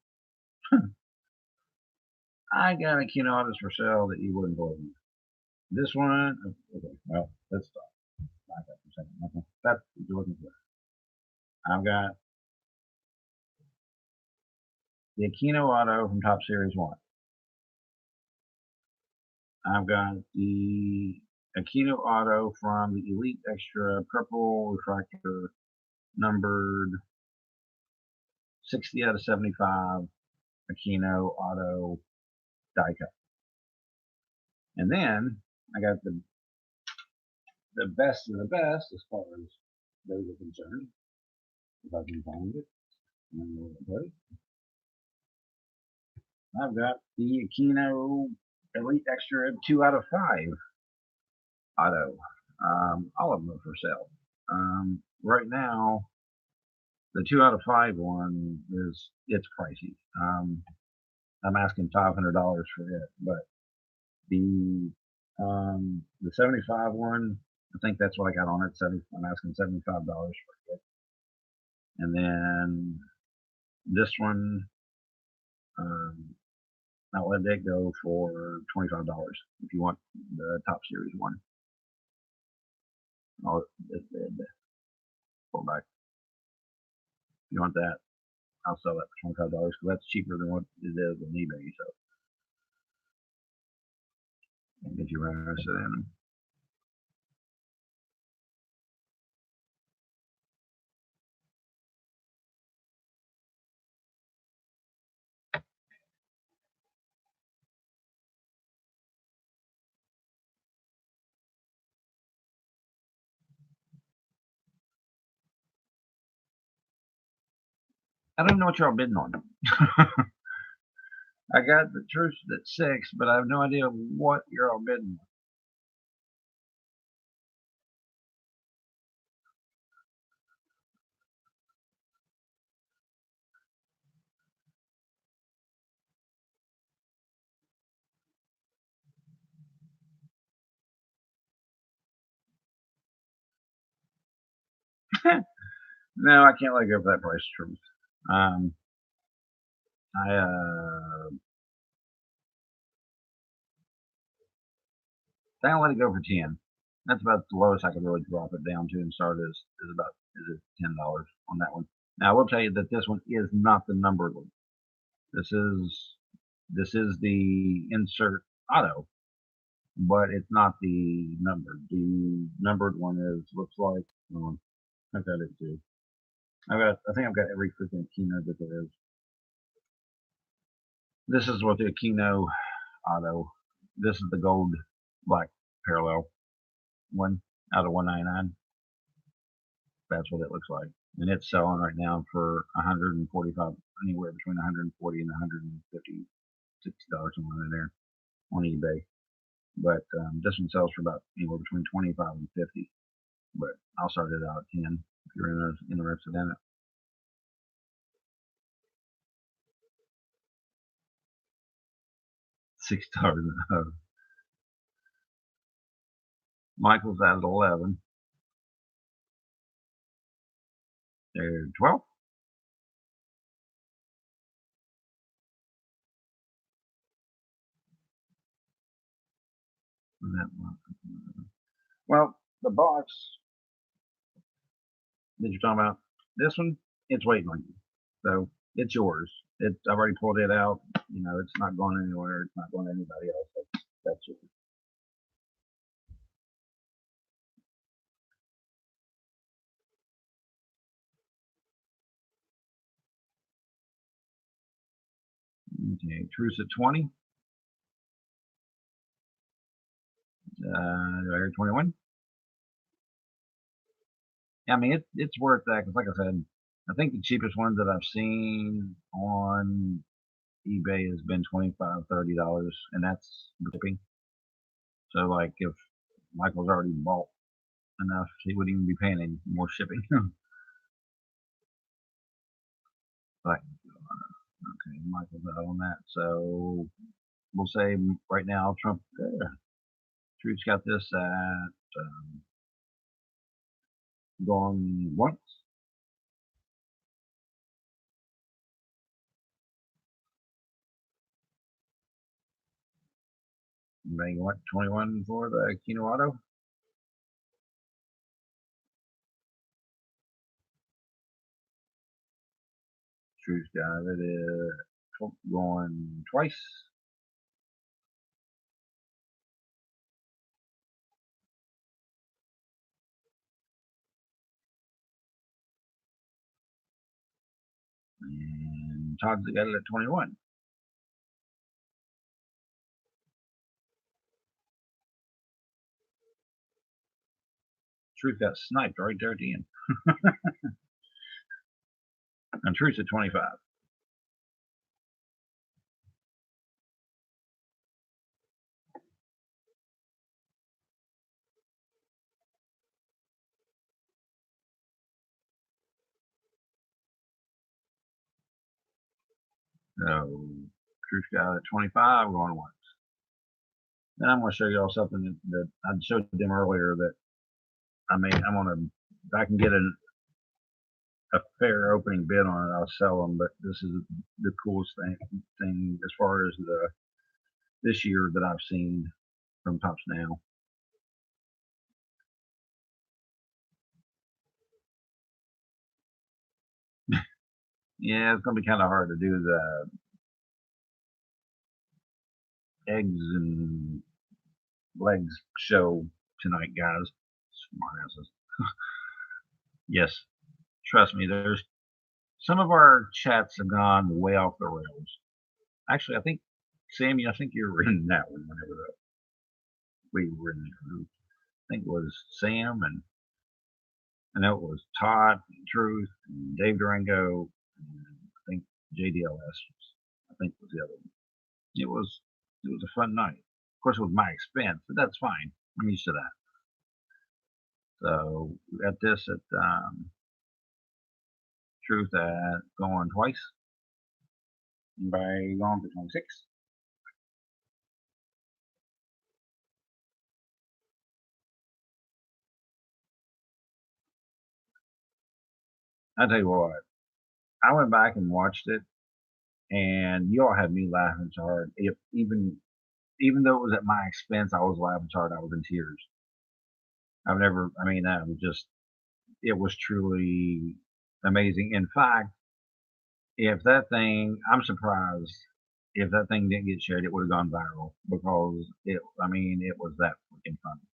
I got Aquino Autos for sale that you wouldn't believe. This one, okay, well, let's stop. Back up for a second. Okay, that's what you're looking for. I've got the Aquino Auto from Top Series 1. I've got the Aquino Auto from the Elite Extra Purple Refractor numbered 60 out of 75 Aquino Auto die cut. And then I got the best of the best as far as those are concerned. If I can find it. I've got the Aquino Elite Extra 2 out of 5 auto. All of them are for sale. Right now, the 2 out of 5 one it's pricey. I'm asking $500 for it, but the 75 one, I think that's what I got on it. I'm asking $75 for it. And then this one, I'll let that go for $25 if you want the top series one. I'll pull back. If you want that, I'll sell that for $25 because that's cheaper than what it is on eBay. So, if you're interested in them. I don't know what y'all bidding on. I got the truth at 6, but I have no idea what you're all bidding on. No, I can't let go of that price truth. I'll let it go for 10. That's about the lowest I could really drop it down to and start is $10 on that one. Now I will tell you that this one is not the numbered one. This is the insert auto, but it's not the numbered. The numbered one looks like I've got it too. I think I've got every freaking Kino that there is. This is what the Kino auto. This is the gold black parallel one out of 199. That's what it looks like, and it's selling right now for 145, anywhere between 140 and 150, $60 somewhere in there on eBay. But this one sells for about anywhere between 25 and 50. But I'll start it out at 10 if you're interested in it. $6. Michael's at 11. There's 12. Well, the box that you're talking about, this one, it's waiting on you. So it's yours. I've already pulled it out. It's not going anywhere. It's not going to anybody else. That's yours. Okay, truce at 20. Do I hear 21? I mean, it's worth that because, like I said, I think the cheapest ones that I've seen on eBay has been $25, $30, and that's shipping. So, like, if Michael's already bought enough, he wouldn't even be paying any more shipping. Like, okay, Michael's out on that. So we'll say right now, Truth's got this at going once. Anybody want 21 for the Kino Auto? Truth's got it going twice. And Todd's got it at 21. Truth got sniped right there at the end. And Truth's at 25. So Truth got it at 25, going once. Then I'm going to show y'all something that I showed them earlier that I'm going to, if I can get a fair opening bid on it, I'll sell them. But this is the coolest thing as far as this year that I've seen from Tops Now. Yeah, it's gonna be kind of hard to do the eggs and legs show tonight, guys. Smartasses. Yes, trust me. There's some of our chats have gone way off the rails. Actually, I think Sammy, I think you were in that one whenever we were in there. I think it was Sam, and I know it was Todd and Truth and Dave Durango, and I think JDLS. I think was the other one. It was a fun night. Of course, it was my expense, but that's fine. I'm used to that. So we got this at Truth at going twice. By going for 26. I tell you what, I went back and watched it, and you all had me laughing so hard. Even though it was at my expense, I was laughing so hard I was in tears. I've never. I mean, that was just. It was truly amazing. In fact, if that thing, I'm surprised if that thing didn't get shared, it would have gone viral because it. I mean, it was that freaking funny.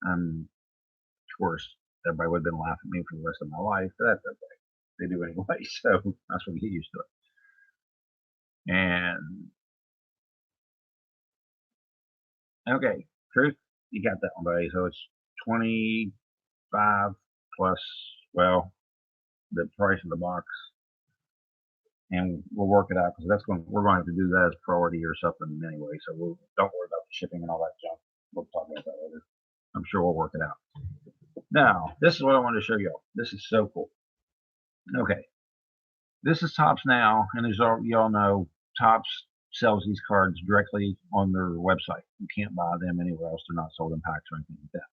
And of course, everybody would have been laughing at me for the rest of my life, but that's okay. They do anyway, so that's what get used to it. And okay, Truth, you got that one, buddy. So it's 25 plus, well, the price of the box, and we'll work it out because we're going to have to do that as priority or something anyway. So don't worry about the shipping and all that junk. We'll talk about that later. I'm sure we'll work it out. Now, this is what I wanted to show y'all. This is so cool. Okay, this is Tops Now, and as y'all know, Tops sells these cards directly on their website. You can't buy them anywhere else. They're not sold in packs or anything like that.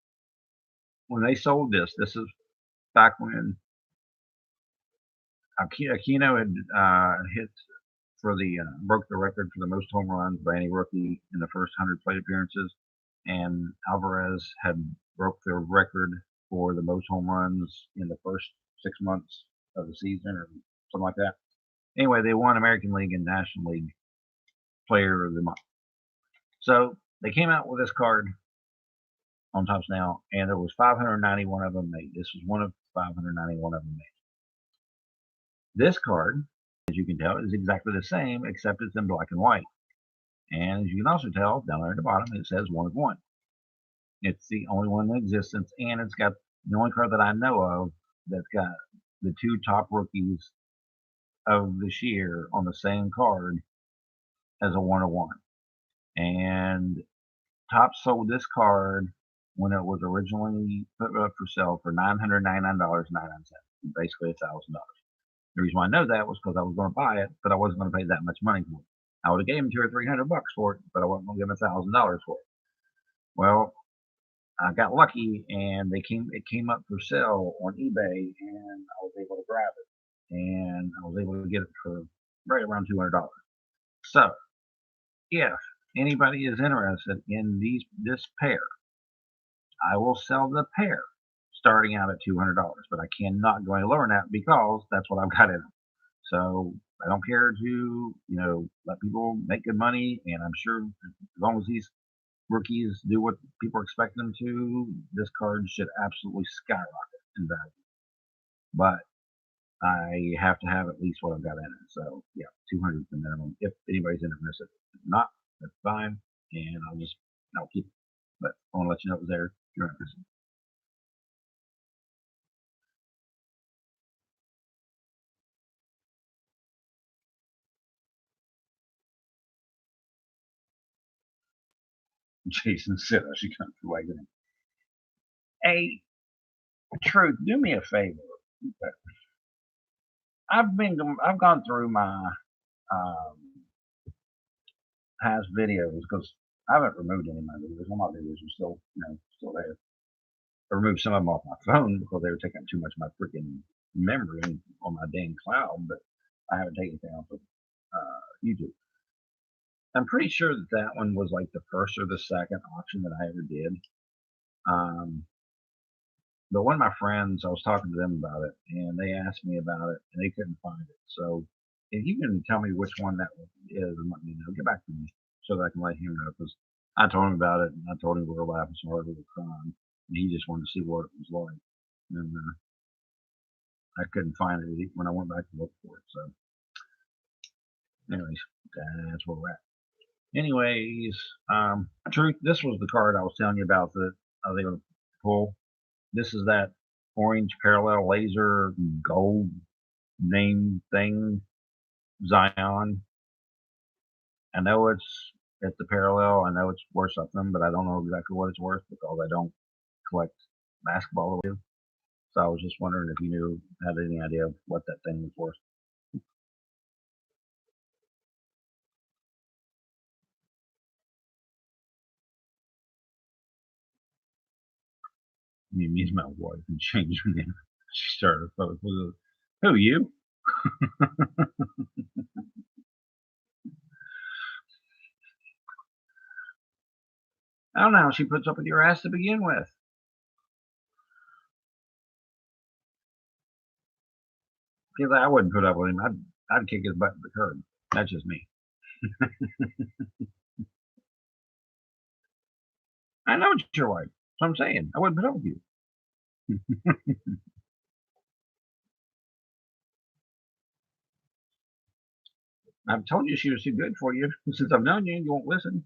When they sold this is back when Aquino had hit for the broke the record for the most home runs by any rookie in the first 100 plate appearances, and Alvarez had broke the record for the most home runs in the first 6 months of the season or something like that. Anyway, they won American League and National League Player of the Month. So they came out with this card on Tops Now, and there was 591 of them made. This was one of 591 of them made. This card, as you can tell, is exactly the same, except it's in black and white. And as you can also tell, down there at the bottom, it says 1 of 1. It's the only one in existence, and it's got the only card that I know of that's got the 2 top rookies of this year on the same card as a 1 of 1. And Topps sold this card when it was originally put up for sale for $999.99, basically $1,000. The reason why I know that was because I was going to buy it, but I wasn't going to pay that much money for it. I would have gave him $200 or $300 for it, but I wasn't going to give him $1,000 for it. Well, I got lucky, and it came up for sale on eBay, and I was able to grab it, and I was able to get it for right around $200. So, if anybody is interested in this pair, I will sell the pair starting out at $200, but I cannot go any lower than that because that's what I've got in them. So I don't care to, let people make good money, and I'm sure as long as these rookies do what people expect them to, this card should absolutely skyrocket in value. But I have to have at least what I've got in it. So yeah, 200 is the minimum. If anybody's interested, if not, that's fine, and I'll keep it. But I want to let you know it was there if you're interested. Jason said I should come to Wagon. Hey, Truth, do me a favor. I've gone through my um, past videos because I haven't removed any of my videos. All my videos are still there. I removed some of them off my phone because they were taking up too much of my freaking memory on my dang cloud, but I haven't taken it down for YouTube. I'm pretty sure that that one was like the first or the second auction that I ever did. But one of my friends, I was talking to them about it, and they asked me about it, and they couldn't find it. So if you can tell me which one that is and let me know, get back to me so that I can let him know. Because I told him about it, and I told him we were laughing so hard we were crying, and he just wanted to see what it was like. And I couldn't find it when I went back to look for it. So, anyways, that's where we're at. Anyways, Truth, this was the card I was telling you about that I was able to pull. This is that orange parallel laser gold name thing, Zion. I know it's at the parallel. I know it's worth something, but I don't know exactly what it's worth because I don't collect basketball. So I was just wondering if you had any idea of what that thing was worth. Me and my wife and changed her name. She started a photo. Who, you? I don't know how she puts up with your ass to begin with. Because I wouldn't put up with him. I'd kick his butt to the curb. That's just me. I know it's your wife. That's what I'm saying. I wouldn't put up with you. I've told you she was too good for you. Since I've known you, you won't listen.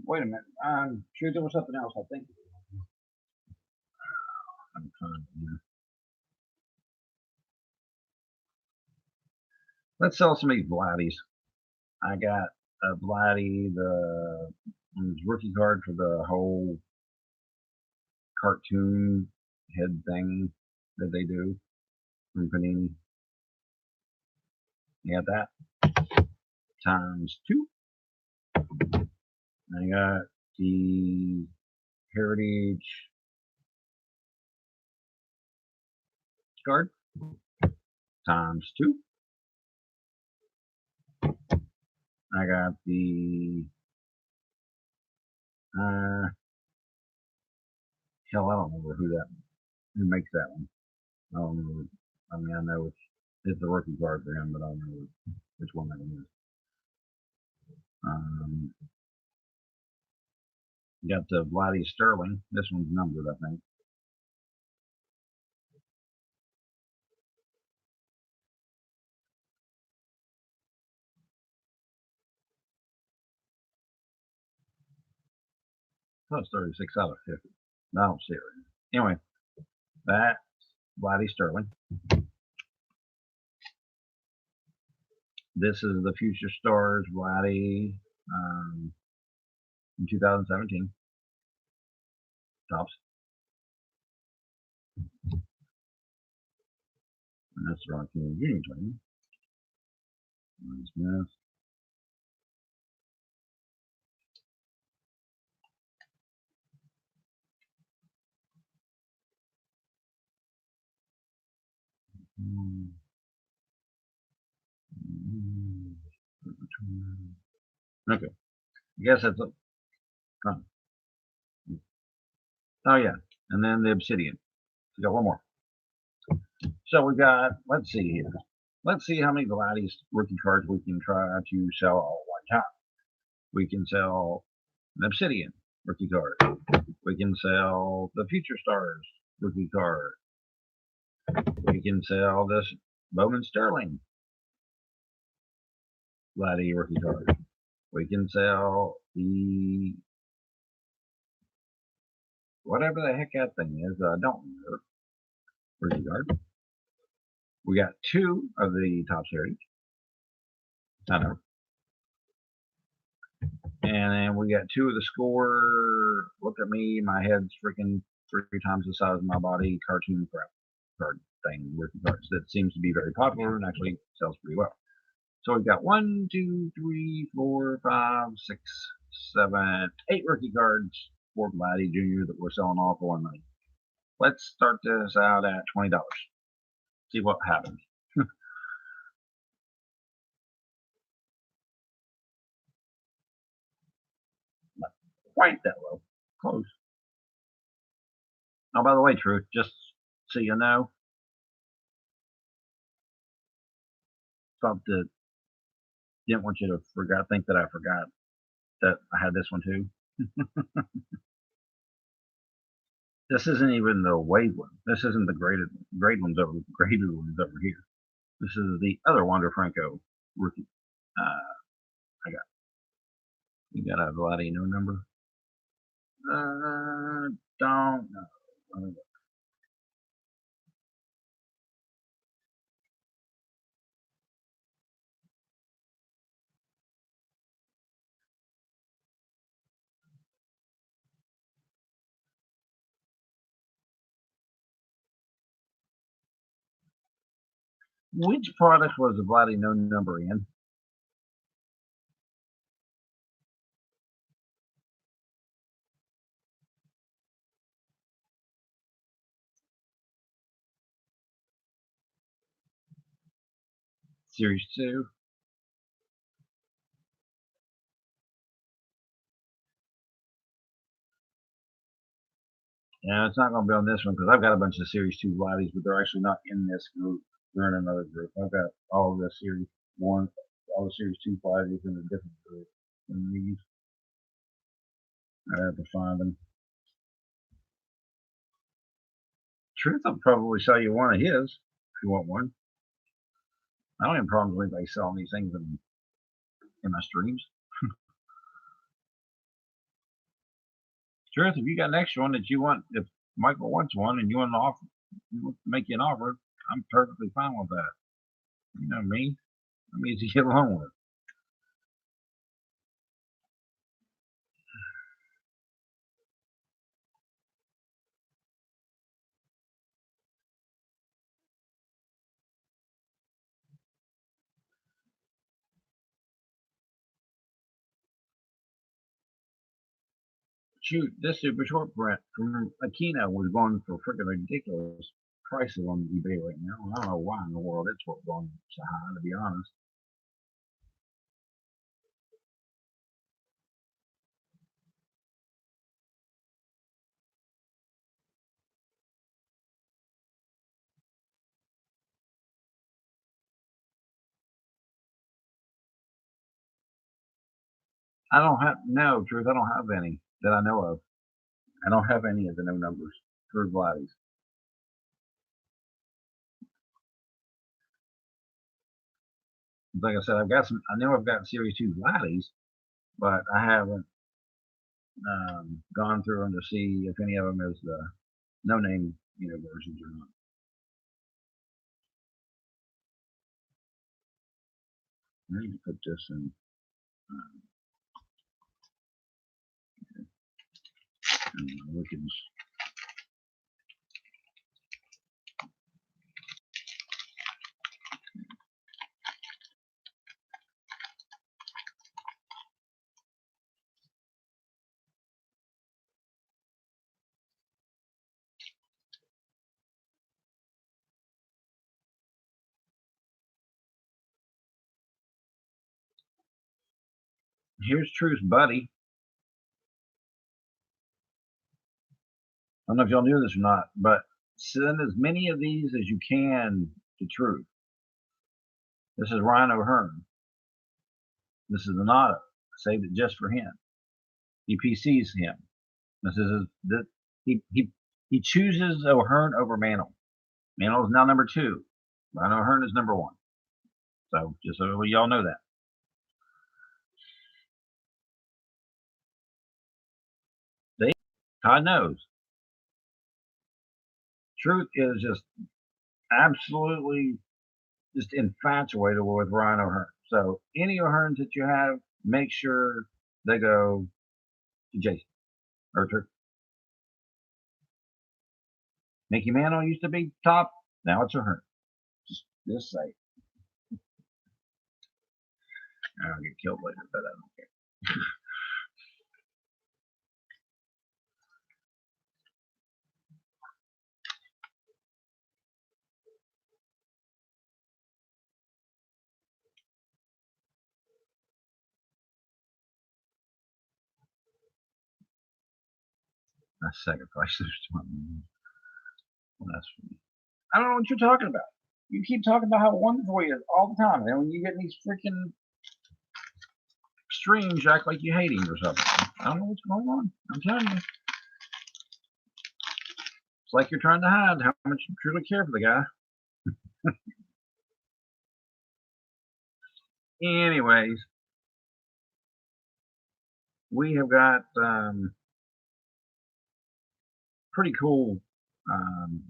Wait a minute. Sure, there was something else, I think. I'm trying, Let's sell some of these Vladdies. I got a Vladdy, the rookie card for the whole cartoon head thing that they do from Panini. You got that times two. I got the Heritage card times two. I got the hell, I don't remember who makes that one. I don't remember. I mean, I know it's the rookie card for him, but I don't know which one that one is. Got the Vladdy Sterling. This one's numbered, I think. Plus 36 out of 50. I don't see it. Anyway, that's Vladdy Sterling. This is the Future Stars Vladdy in 2017. Tops. And that's the Rocky Union Train. Smith. Okay. I guess that's a. Oh, yeah. And then the Obsidian. We got one more. So we got, let's see here. Let's see how many Vladdy's rookie cards we can try to sell all at one time. We can sell an Obsidian rookie card. We can sell the Future Stars rookie card. We can sell this Bowman Sterling Vladdy rookie card. We can sell the whatever the heck that thing is. I don't remember. Rookie card. We got 2 of the top series. I know. And then we got 2 of the score. Look at me, my head's freaking 3 times the size of my body. Cartoon crap card thing, rookie cards that seems to be very popular and actually sells pretty well. So we've got 1, 2, 3, 4, 5, 6, 7, 8 rookie cards for Vladdy Jr. that we're selling all for $1 million. Let's start this out at $20. See what happens. Not quite that low. Close. Oh, by the way, Truth, just so you know, didn't want you to think that I forgot that I had this one too. This isn't even the wave one. This isn't the graded ones over here. This is the other Wander Franco rookie. I got. You got a Vladino number? Don't know. Which product was the Vladino number in? Series 2. Yeah, it's not going to be on this one because I've got a bunch of Series 2 Vladdies, but they're actually not in this group. They're in another group. I've got all of the Series 1, all the Series 2 Vladdies in a different group than these. I have to find them. Truth, I'll probably sell you one of his if you want one. I don't have problems with anybody selling these things in my streams. Truth, if you got an extra one that you want, if Michael wants one and you want to offer, make you an offer, I'm perfectly fine with that. You know me, I'm easy to get along with. Shoot, this super short print from Aquino was going for freaking ridiculous prices on eBay right now. I don't know why in the world it's going so high, to be honest. I don't have no truth. I don't have any that I know of. I don't have any of the no numbers for Vladdies. Like I said, I've got some. I know I've got Series 2 Vladdies, but I haven't gone through them to see if any of them is the no name versions or not. I need to put this in Wickens. Here's Truth's buddy. I don't know if y'all knew this or not, but send as many of these as you can to Truth. This is Ryan O'Hearn. This is an auto. Saved it just for him. He PCs him. This is he chooses O'Hearn over Mantle. Mantle is now number 2. Ryan O'Hearn is number 1. So just so y'all know that. See? Todd knows. Truth is just absolutely just infatuated with Ryan O'Hearn. So any O'Hearns that you have, make sure they go to Jason or to Mickey Mantle used to be top. Now it's O'Hearn. Just say I'll get killed later, but I don't care. I sacrifice this to blasphemy. I don't know what you're talking about. You keep talking about how wonderful he is all the time, and when you get these freaking streams, you act like you hate him or something. I don't know what's going on. I'm telling you. It's like you're trying to hide how much you truly care for the guy. Anyways, we have got pretty cool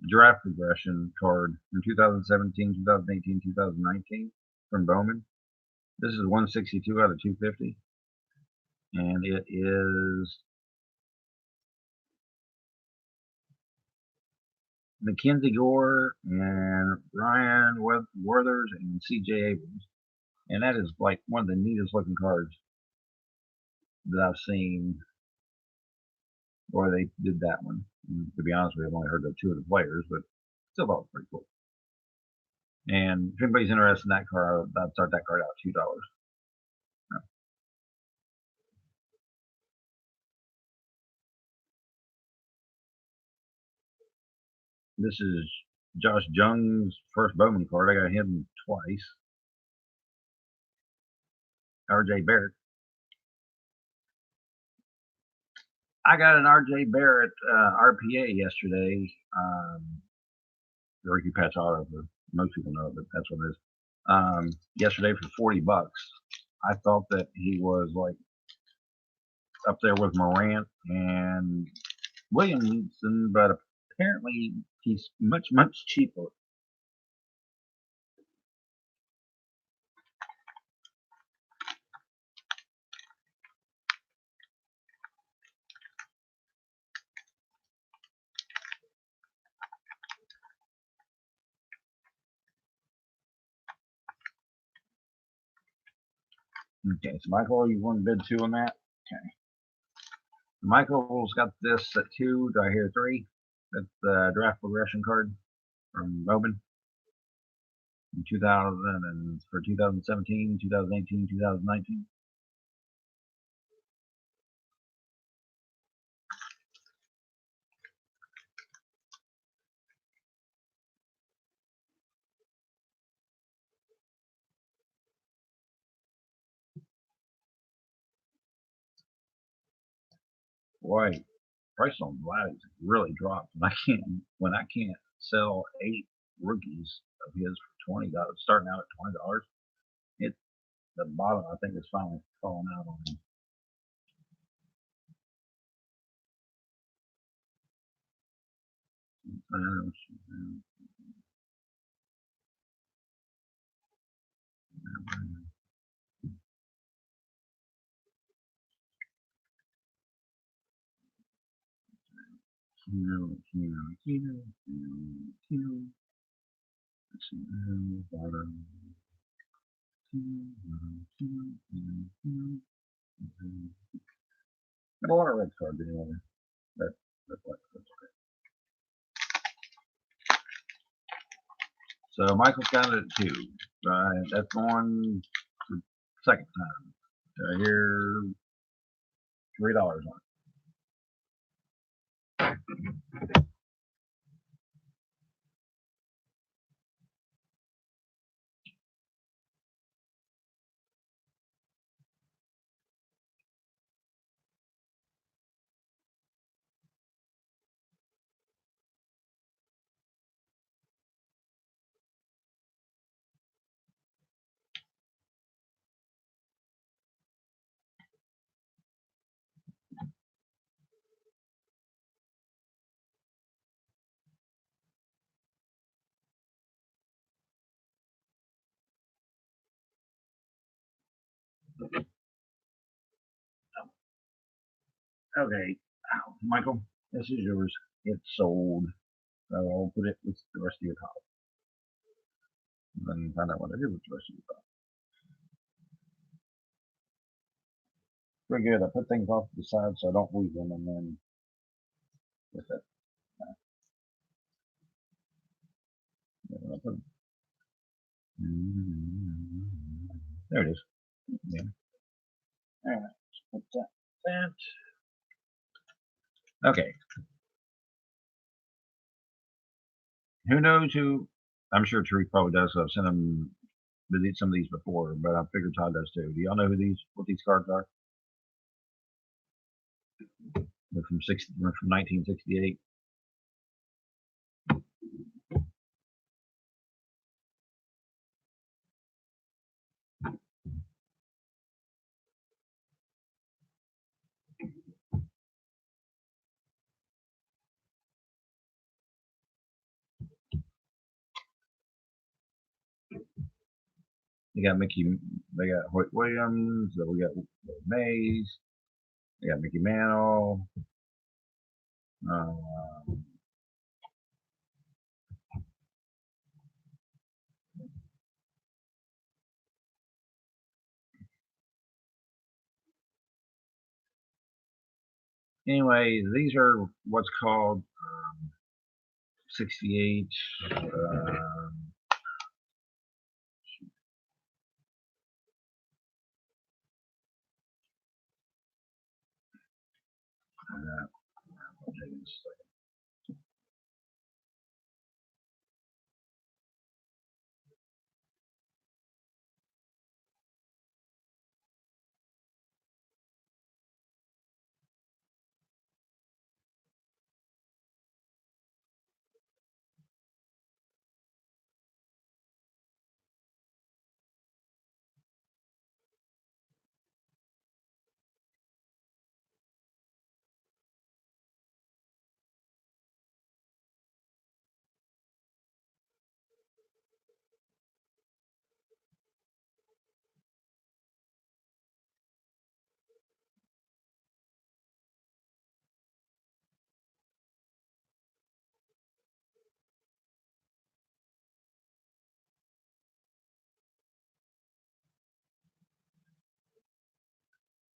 draft progression card in 2017, 2018, 2019 from Bowman. This is 162 out of 250. And it is Mackenzie Gore and Ryan Werthers and C.J. Abrams. And that is like one of the neatest looking cards that I've seen. Or they did that one. And to be honest with you, I've only heard of two of the players, but still thought it was pretty cool. And if anybody's interested in that card, I'd start that card out at $2. This is Josh Jung's first Bowman card. I got him twice. R.J. Barrett. I got an R.J. Barrett RPA yesterday. The Ricky Patch Auto, most people know it, but that's what it is. Yesterday for $40. I thought that he was like up there with Morant and Williamson, but apparently he's much cheaper. Okay, so Michael, you want to bid 2 on that? Okay. Michael's got this at 2. Do I hear 3? That's the draft progression card from Bowman in 2000 and for 2017, 2018, 2019. Boy, price on Vladdy's really dropped. When I can't sell 8 rookies of his for $20, starting out at $20. It the bottom I think is finally falling out on him. Got a lot of red cards anyway. That's okay. So Michael's got it at 2. That's going the second time. Here, $3 on it. Okay, Michael, this is yours. It's sold. So I'll put it with the rest of your top. And then find out what I did with the rest of your top. Pretty good. I put things off to the side so I don't lose them, and then with it. There it is. Yeah. All right. Put that. Okay. Who knows who? I'm sure Tariq probably does. So I've sent him some of these before, but I figured Todd does too. Do y'all know what these cards are? They're from 1968. They got they got Hoyt Williams, we got Mays, they got Mickey Mantle. Um, anyway, these are what's called 68.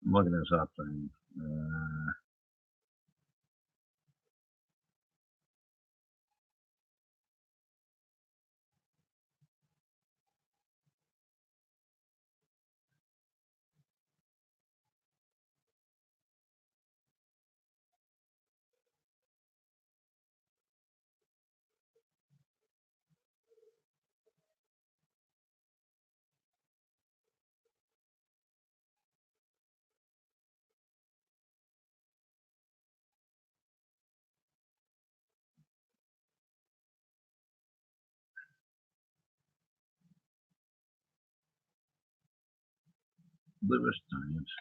I'm looking this up and Lewis Giants.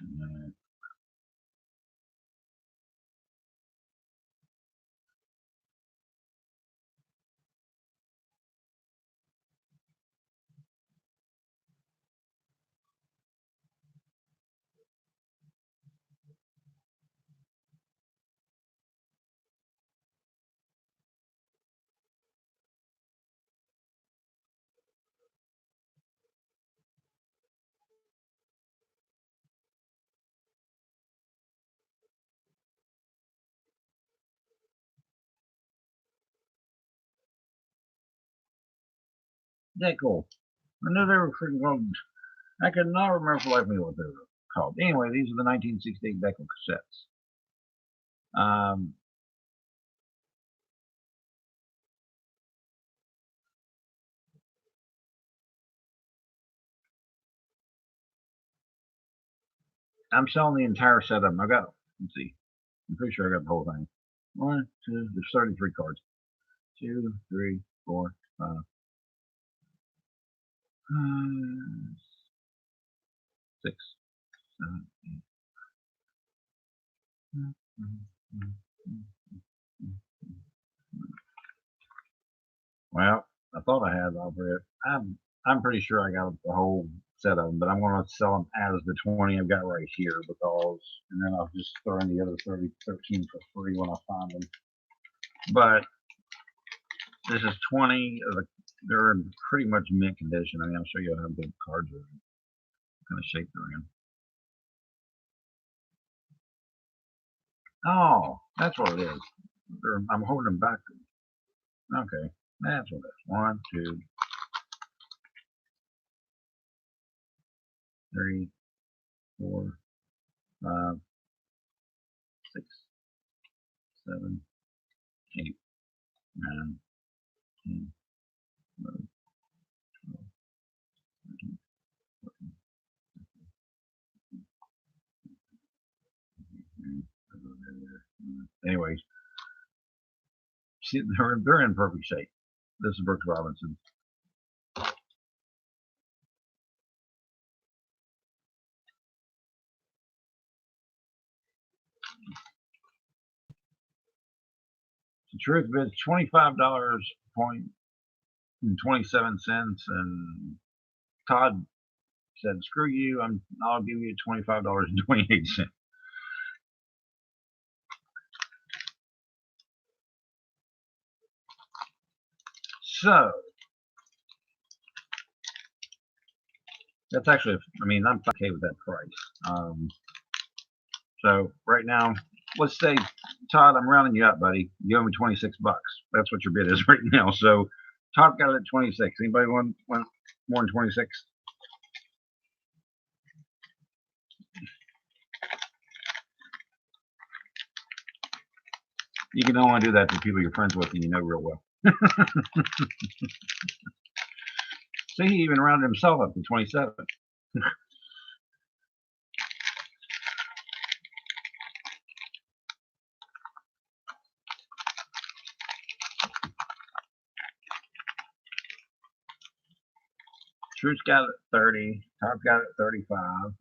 That cool. I knew they were freaking called. I could not remember for the life of me what they were called. Anyway, these are the 1968 Deckel cassettes. I'm selling the entire set of them. I got, let's see, I'm pretty sure I got the whole thing. One, two, there's 33 cards. 2, 3, 4, 5, 6, 7, 8. Well, I thought I had all of it. I'm pretty sure I got the whole set of them, but I'm going to sell them as the 20 I've got right here because, and then I'll just throw in the other 13 for free when I find them. But this is 20. They're in pretty much mint condition. I mean, I'll show you how big cards are, what kind of shape they're in. Oh, that's what it is. I'm holding them back. Okay, that's what it is. 1, 2, 3, 4, 5, 6, 7, 8, 9, 10, 11, 12, 13, 14, 15. Anyways, see, they're in perfect shape. This is Brooks Robinson. The truth is $25.27, and Todd said, "Screw you! I'll give you $25.28." So that's actually, I mean, I'm okay with that price. So right now, let's say, Todd, I'm rounding you up, buddy. You owe me $26. That's what your bid is right now. So Todd got it at 26. Anybody want more than 26? You can only do that to people you're friends with and you know real well. See, he even rounded himself up to 27. Truth's got it at 30. Todd's got it at 35.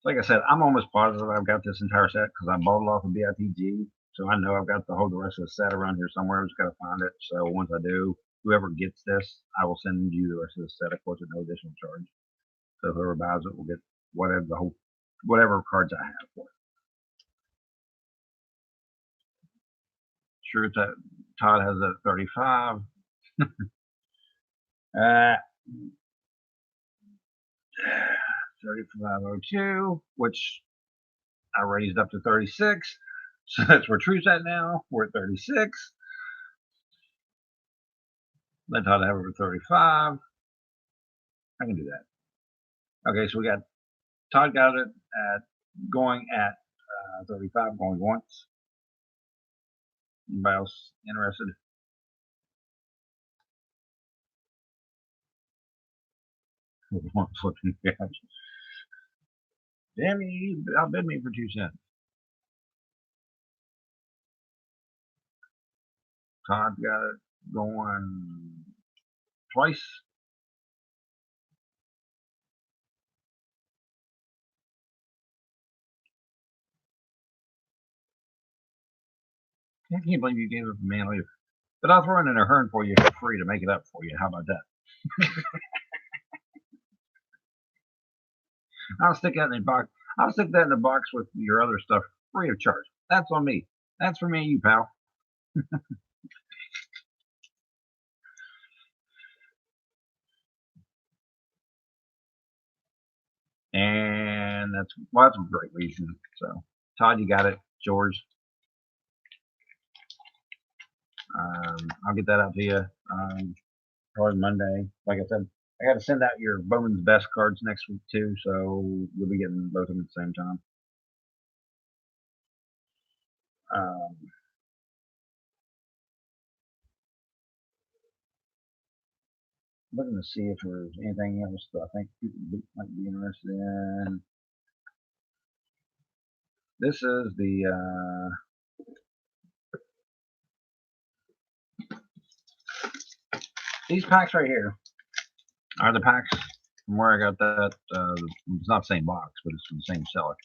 Like I said, I'm almost positive I've got this entire set because I bought it off of BITG. So I know I've got the rest of the set around here somewhere. I've just got to find it. So once I do, whoever gets this, I will send you the rest of the set, of course, at no additional charge. So whoever buys it will get whatever cards I have for it. Sure, Todd has it at 35. 3502, which I raised up to 36. So that's where Truth's at now. We're at 36. Let Todd have it at 35. I can do that. Okay, so we got Todd got it at going at 35, going once. Anybody else interested? Damn you, outbid me for 2 cents. Todd got it going twice. I can't believe you gave it a man leave. But I'll throw in a Hearn for you for free to make it up for you. How about that? I'll stick that in the box. I'll stick that in the box with your other stuff free of charge. That's on me. That's for me and you, pal. And that's a great reason. So, Todd, you got it. George, I'll get that out to you probably Monday. Like I said, I got to send out your Bowman's Best cards next week too, so you'll be getting both of them at the same time. Looking to see if there's anything else that I think people might be interested in. This is the these packs right here are the packs from where I got that. It's not the same box, but it's from the same seller.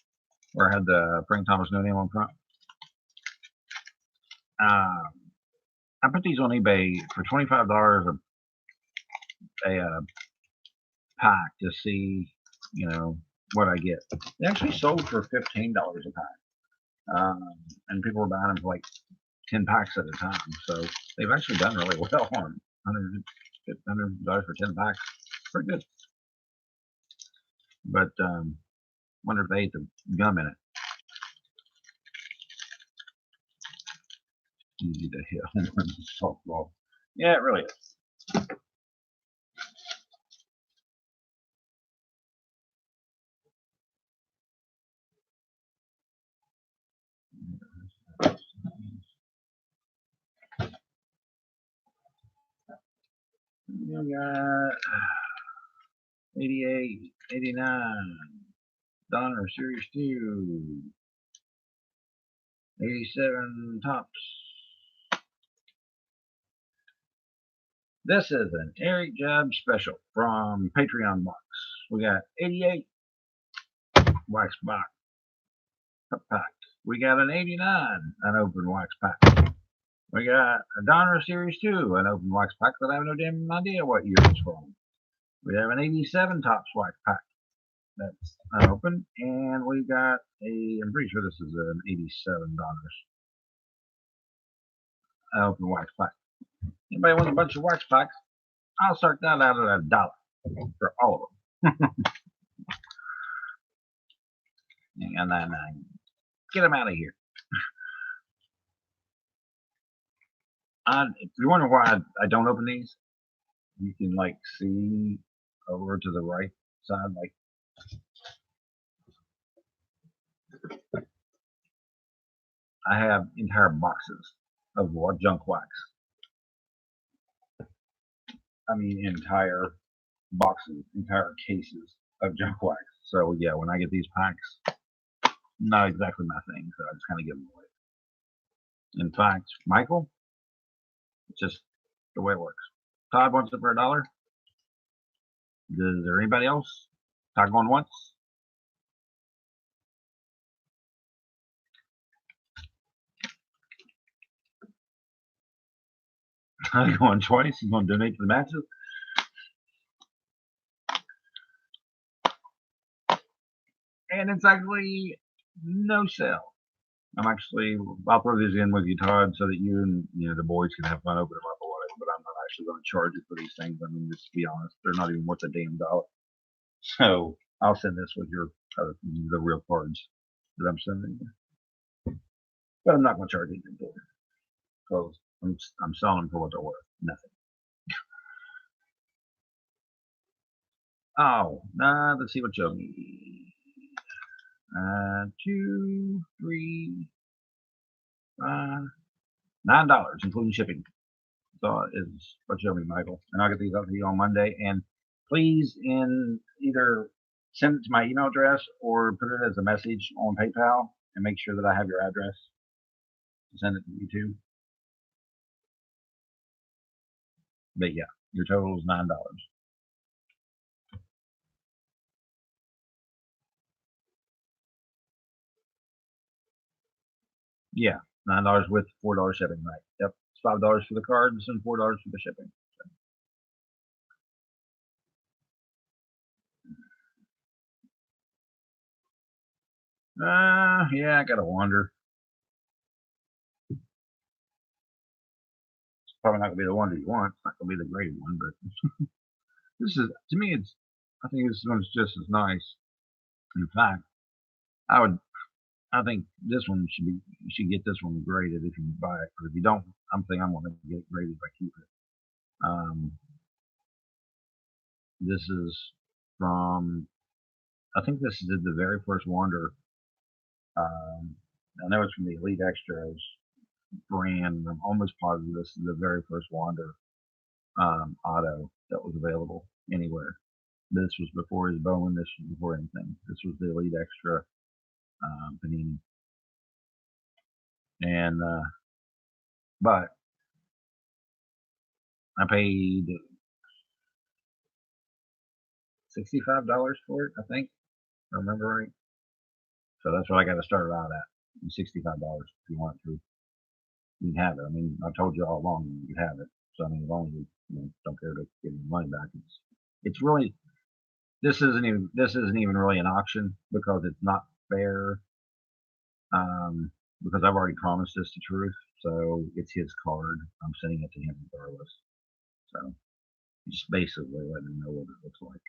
Where I had the Frank Thomas no name on front. I put these on eBay for $25 a pack to see, you know, what I get. They actually sold for $15 a pack, and people were buying them for like 10 packs at a time. So they've actually done really well on $100 for 10 packs. Pretty good. But wonder if they ate the gum in it. Easy to hit home runs in softball. Yeah, it really is. You got 88, 89, Donner Series 2, 87 tops. This is an Eric Job special from Patreon Box. We got 88 wax box pack. We got an 89 unopened wax pack. We got a Donner Series 2 unopened wax pack that I have no damn idea what year it's from. We have an 87 tops wax pack that's unopened, and we've got I'm pretty sure this is an 87 Donners unopened wax pack. Anybody wants a bunch of wax packs? I'll start that out at $1 for all of them. And then get them out of here. If you wonder why I don't open these, you can like see over to the right side, like I have entire boxes of junk wax. I mean, entire boxes, entire cases of junk wax. So yeah, when I get these packs, not exactly my thing, so I just kind of give them away. In fact, Michael, it's just the way it works. Todd wants it for $1. Is there anybody else? Todd going once? Todd going twice? He's going to donate to the matches? And it's actually no sale. I'll throw these in with you, Todd, so that you and the boys can have fun opening them up or whatever. But I'm not actually going to charge you for these things. I mean, just to be honest, they're not even worth a damn $1. So I'll send this with the real cards that I'm sending you. But I'm not going to charge anything for it because I'm selling them for what they're worth. Nothing. Oh, let's see what you owe me. 2, 3, 5, $9, including shipping. So is what you owe me, Michael. And I'll get these out to you on Monday. And please, either send it to my email address or put it as a message on PayPal and make sure that I have your address to send it to you too. But yeah, your total is $9. Yeah, $9 with $4 shipping, right? Yep, it's $5 for the cards and $4 for the shipping. Yeah, I gotta wonder. It's probably not gonna be the one that you want. It's not gonna be the graded one, but this is, to me, I think this one's just as nice. In fact, I think this one you should get this one graded if you buy it. Because if you don't, I'm gonna get it graded if I keep it. This is from, I think this is the very first Wander. I know it's from the Elite Extras brand. I'm almost positive this is the very first Wander auto that was available anywhere. This was before his Bowman. This was before anything. This was the Elite Extra Panini. And but I paid $65 for it, I think, if I remember right. So that's what I got to start it out at. $65 if you want to. You can have it. I mean, I told you all along you have it. So I mean, as long as you don't care to give me money back, it's really this isn't even really an auction because it's not fair. Because I've already promised this to Truth, so it's his card. I'm sending it to him regardless. So just basically letting him know what it looks like.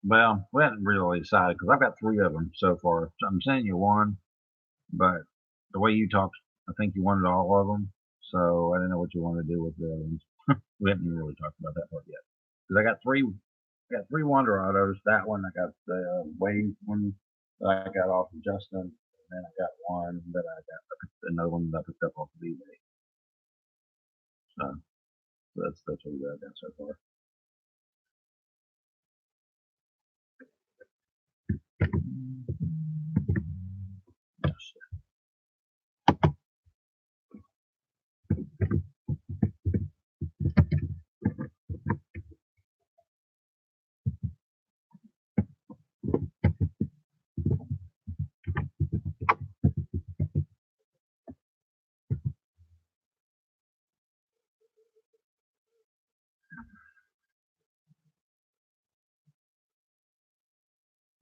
Well, we haven't really decided because I've got 3 of them so far. So I'm sending you one, but the way you talked, I think you wanted all of them. So I didn't know what you wanted to do with the other ones. We haven't even really talked about that part yet. Because I got 3 Wonder Autos. That one, I got the Wave one that I got off of Justin, and then I got one that another one that I picked up off of eBay. So that's what we got done so far.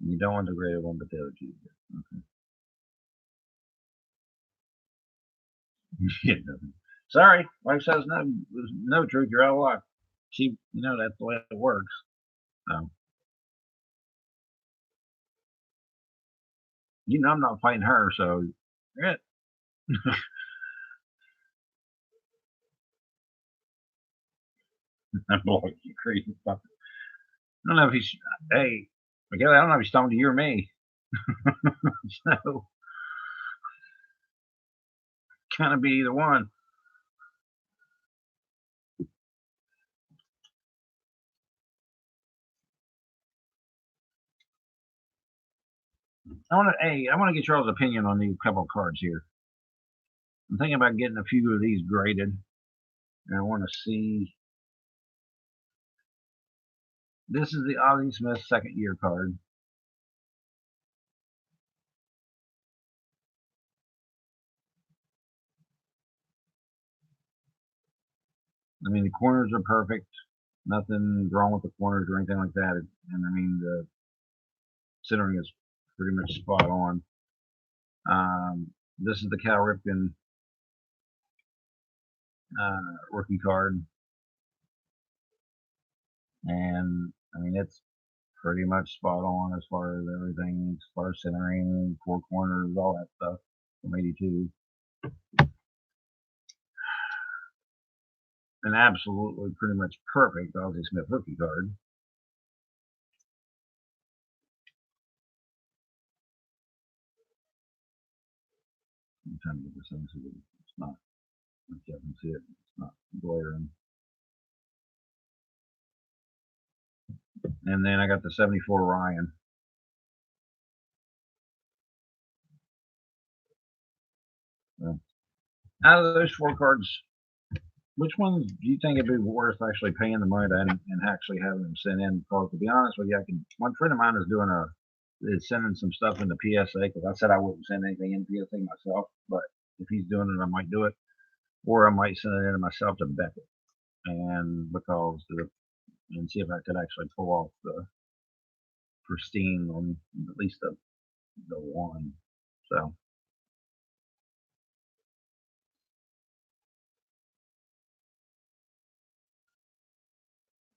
You don't want the graded one, but the other two. Okay. Yeah, sorry, wife says no. No, Truth, you're out of luck. That's the way it works. So, I'm not fighting her, so yeah. I'm like, you crazy fucker. I don't know if he's. Hey, Miguel, I don't know if he's talking to you or me. So, kind of be either one. I want to get y'all's opinion on these couple of cards here. I'm thinking about getting a few of these graded, and I want to see. This is the Ozzie Smith second year card. I mean, the corners are perfect. Nothing wrong with the corners or anything like that. And I mean, the centering is pretty much spot on. This is the Cal Ripken rookie card. And I mean, it's pretty much spot on as far as everything, as far as centering, 4 corners, all that stuff from 82. An absolutely pretty much perfect Ozzie Smith rookie card. I'm trying to get this in so it's not, if you can see it, it's not glaring. And then I got the 74 Ryan. So, out of those 4 cards, which ones do you think it'd be worth actually paying the money to and actually having them sent in? Because to be honest with you, one friend of mine is sending some stuff in the PSA because I said I wouldn't send anything in PSA myself, but if he's doing it, I might do it, or I might send it in myself to Beckett, and and see if I could actually pull off the pristine on at least the one. So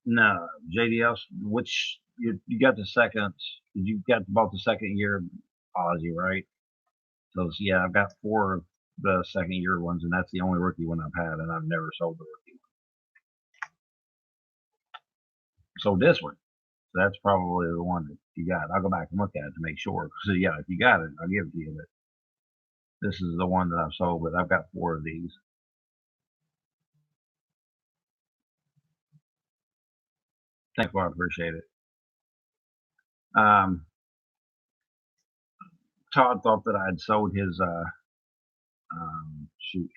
no, JDL, which you got the second, you got bought the second year Ozzy, right? So yeah, I've got 4 of the second year ones, and that's the only rookie one I've had, and I've never sold the rookie one. Sold this one. So that's probably the one that you got. I'll go back and look at it to make sure. So yeah, if you got it, I'll give it to you. But this is the one that I've sold, but I've got 4 of these. Thank you, I appreciate it. Todd thought that I'd sold his shoot,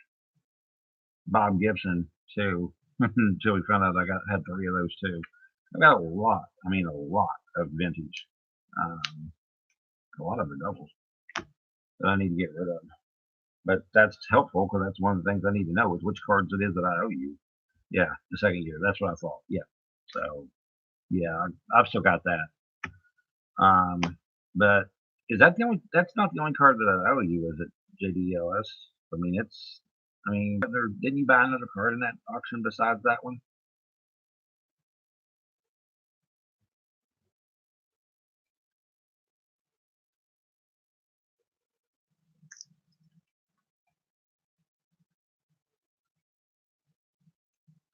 Bob Gibson too, until we found out I had 3 of those too. I got a lot. I mean, a lot of vintage. A lot of the doubles that I need to get rid of. but that's helpful because that's one of the things I need to know is which cards it is that I owe you. Yeah, the second year. That's what I thought. Yeah. So yeah, I've still got that. Um, but is that the only? That's not the only card that I owe you, is it? JDLS. I mean, it's. I mean, didn't you buy another card in that auction besides that one?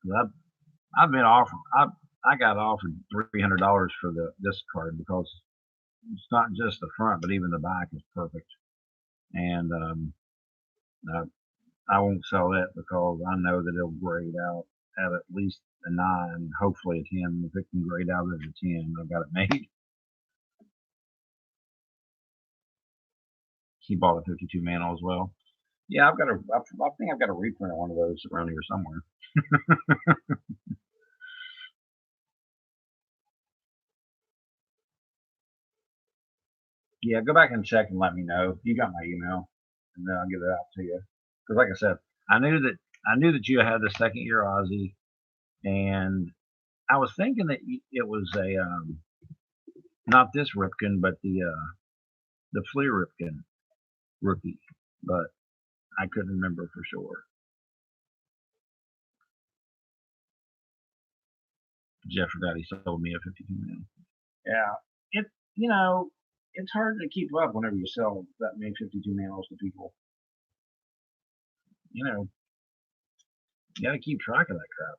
'Cause I've been offered. I got offered $300 for this card because it's not just the front, but even the back is perfect. And I, I won't sell it because I know that it'll grade out at least a 9, hopefully a 10. If it can grade out as a 10, I've got it made. He bought a 52 manual as well. Yeah, I think I've got a reprint of one of those around here somewhere. Yeah, go back and check and let me know. You got my email, and then I'll get it out to you. Because, like I said, I knew that you had the second year Aussie, and I was thinking that it was a not this Ripken, but the Flea Ripken rookie, but I couldn't remember for sure. Jeff forgot he sold me a 52 mil. Yeah, it you know it's hard to keep up whenever you sell that many 52 mils to people. You know, you got to keep track of that crap.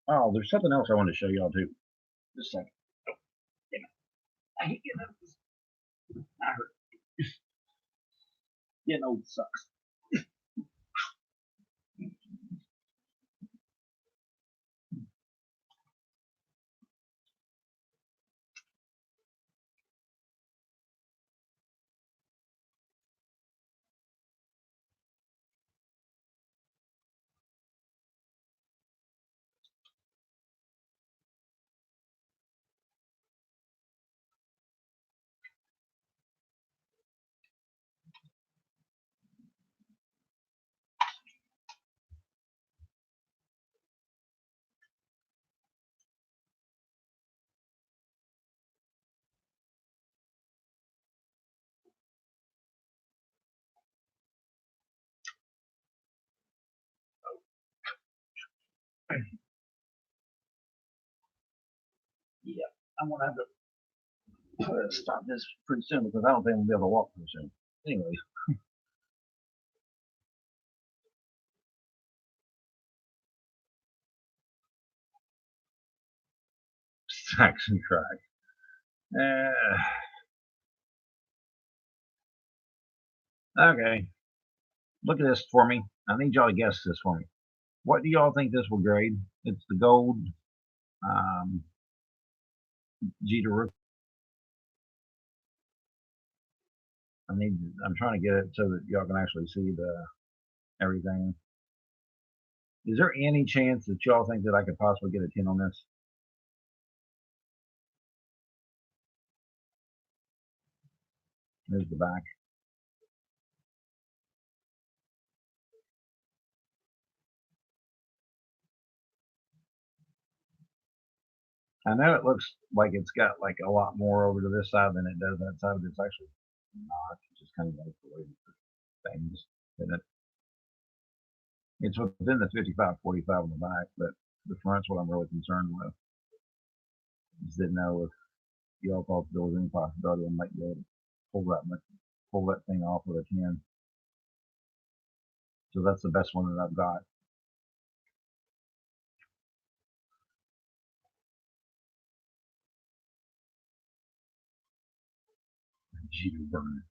Oh, there's something else I wanted to show y'all too. Just a second. You know, I hate getting up. I hurt. Getting old sucks. Yeah, I'm gonna have to stop this pretty soon because I don't think I'm gonna be able to walk pretty soon. Anyway, Saxon crack. Okay, look at this for me. I need y'all to guess this for me. What do y'all think this will grade? It's the gold um, Jeter roof. I'm trying to get it so that y'all can actually see the everything. Is there any chance that y'all think that I could possibly get a 10 on this? There's the back. I know it looks like it's got like a lot more over to this side than it does that side, but it's actually not. It's just kind of like the way things. And it's within the 55-45 on the back, but the front's what I'm really concerned with. Just didn't know if y'all thought there was any possibility I might be able to pull pull that thing off with a 10. So that's the best one that I've got. Jeter burn.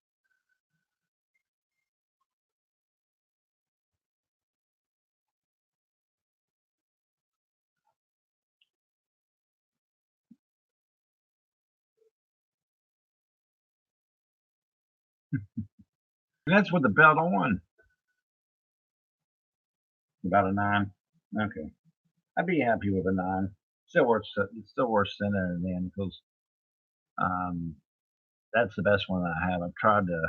And that's with the belt on. About a 9. Okay. I'd be happy with a 9. It's still worth sending it in because um, that's the best one I have. I've tried to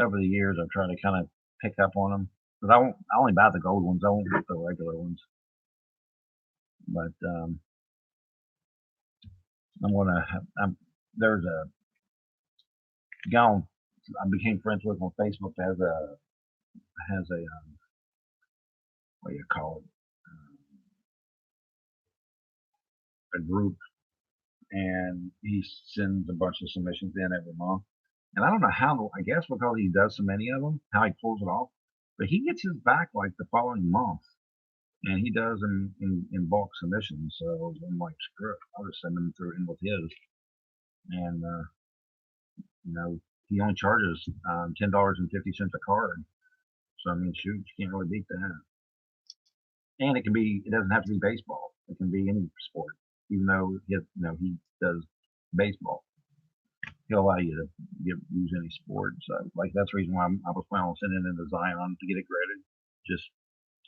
over the years. I've tried to kind of pick up on them because I only buy the gold ones. I won't get the regular ones. But I'm gonna. I'm there's a guy I became friends with on Facebook that has a what do you call it, a group, and he sends a bunch of submissions in every month. And I don't know how. I guess because he does so many of them, how he pulls it off. But he gets his back like the following month, and he does them in bulk submissions. So I'm like, screw it, I'll just send them through in with his. And you know, he only charges $10.50 a card. So I mean, shoot, you can't really beat that. And it doesn't have to be baseball. It can be any sport. Even though he does baseball, he'll allow you to use any sport. So like that's the reason why I was planning on sending it into Zion to get it graded, just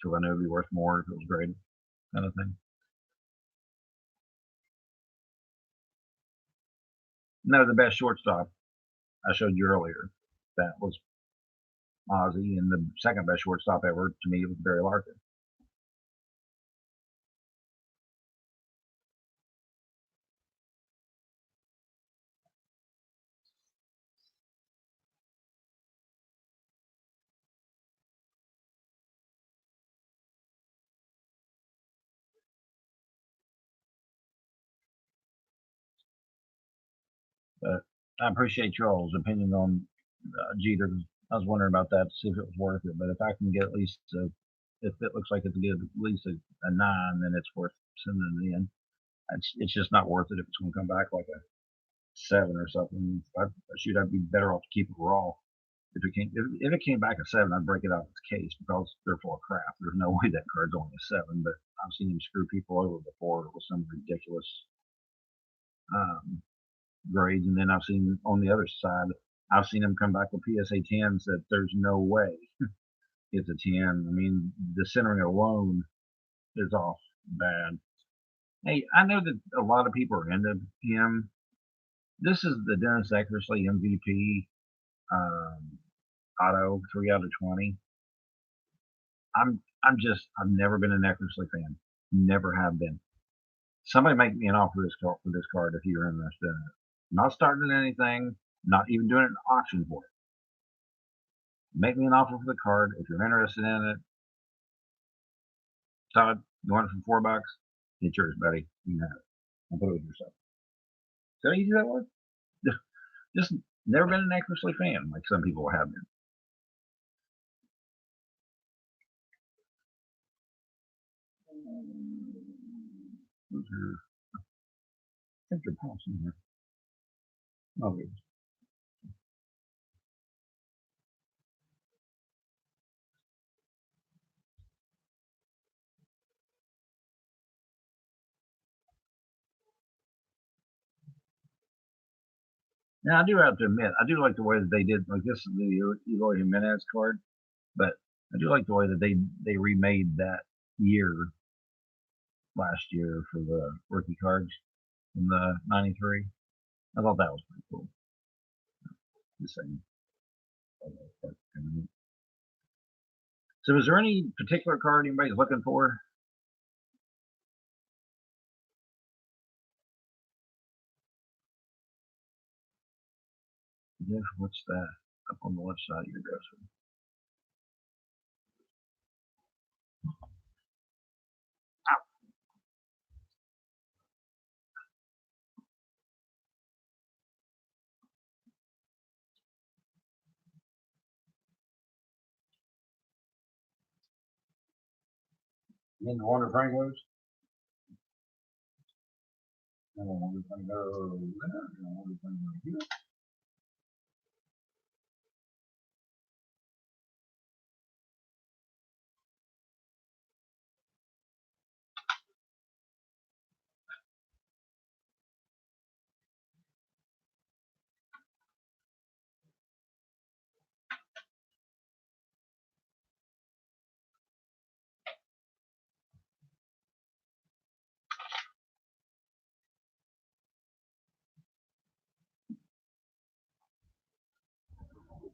because I know it'd be worth more if it was graded, kind of thing. No, the best shortstop I showed you earlier, that was Ozzy, and the second best shortstop ever to me was Barry Larkin. But I appreciate y'all's opinion on Jeter. I was wondering about that to see if it was worth it. But if I can get at least if it looks like it's good, at least a 9, then it's worth sending it in. It's just not worth it if it's going to come back like a 7 or something. Shoot, I'd be better off to keep it raw. If it came back a 7, I'd break it out of its case because they're full of crap. There's no way that card's only a 7. But I've seen him screw people over before with some ridiculous um, grades, and then I've seen on the other side, I've seen him come back with PSA 10s that there's no way it's a 10. I mean, the centering alone is off bad. Hey, I know that a lot of people are into him. This is the Dennis Eckersley MVP um, auto, 3 out of 20. I've never been an Eckersley fan. Never have been. Somebody make me an offer for this card if you're interested in it. Not starting anything, not even doing an auction for it. Make me an offer for the card if you're interested in it. Todd, you want it for $4? It's yours, buddy. You can have it. I'll put it with yourself. So easy that was. Just never been an Eckersley fan like some people have been. Those are, I think they're passing here. Oh, wait. Now I do have to admit, I do like the way that they did. Like this is the Eloy Jimenez card, but I do like the way that they remade that year last year for the rookie cards in the '93. I thought that was pretty cool. The same. So, is there any particular card anybody's looking for? Yeah, what's that up on the left side of your dresser? You mean the Wonder Frankos? I don't Wonder Franko there. I don't Wonder Franko here.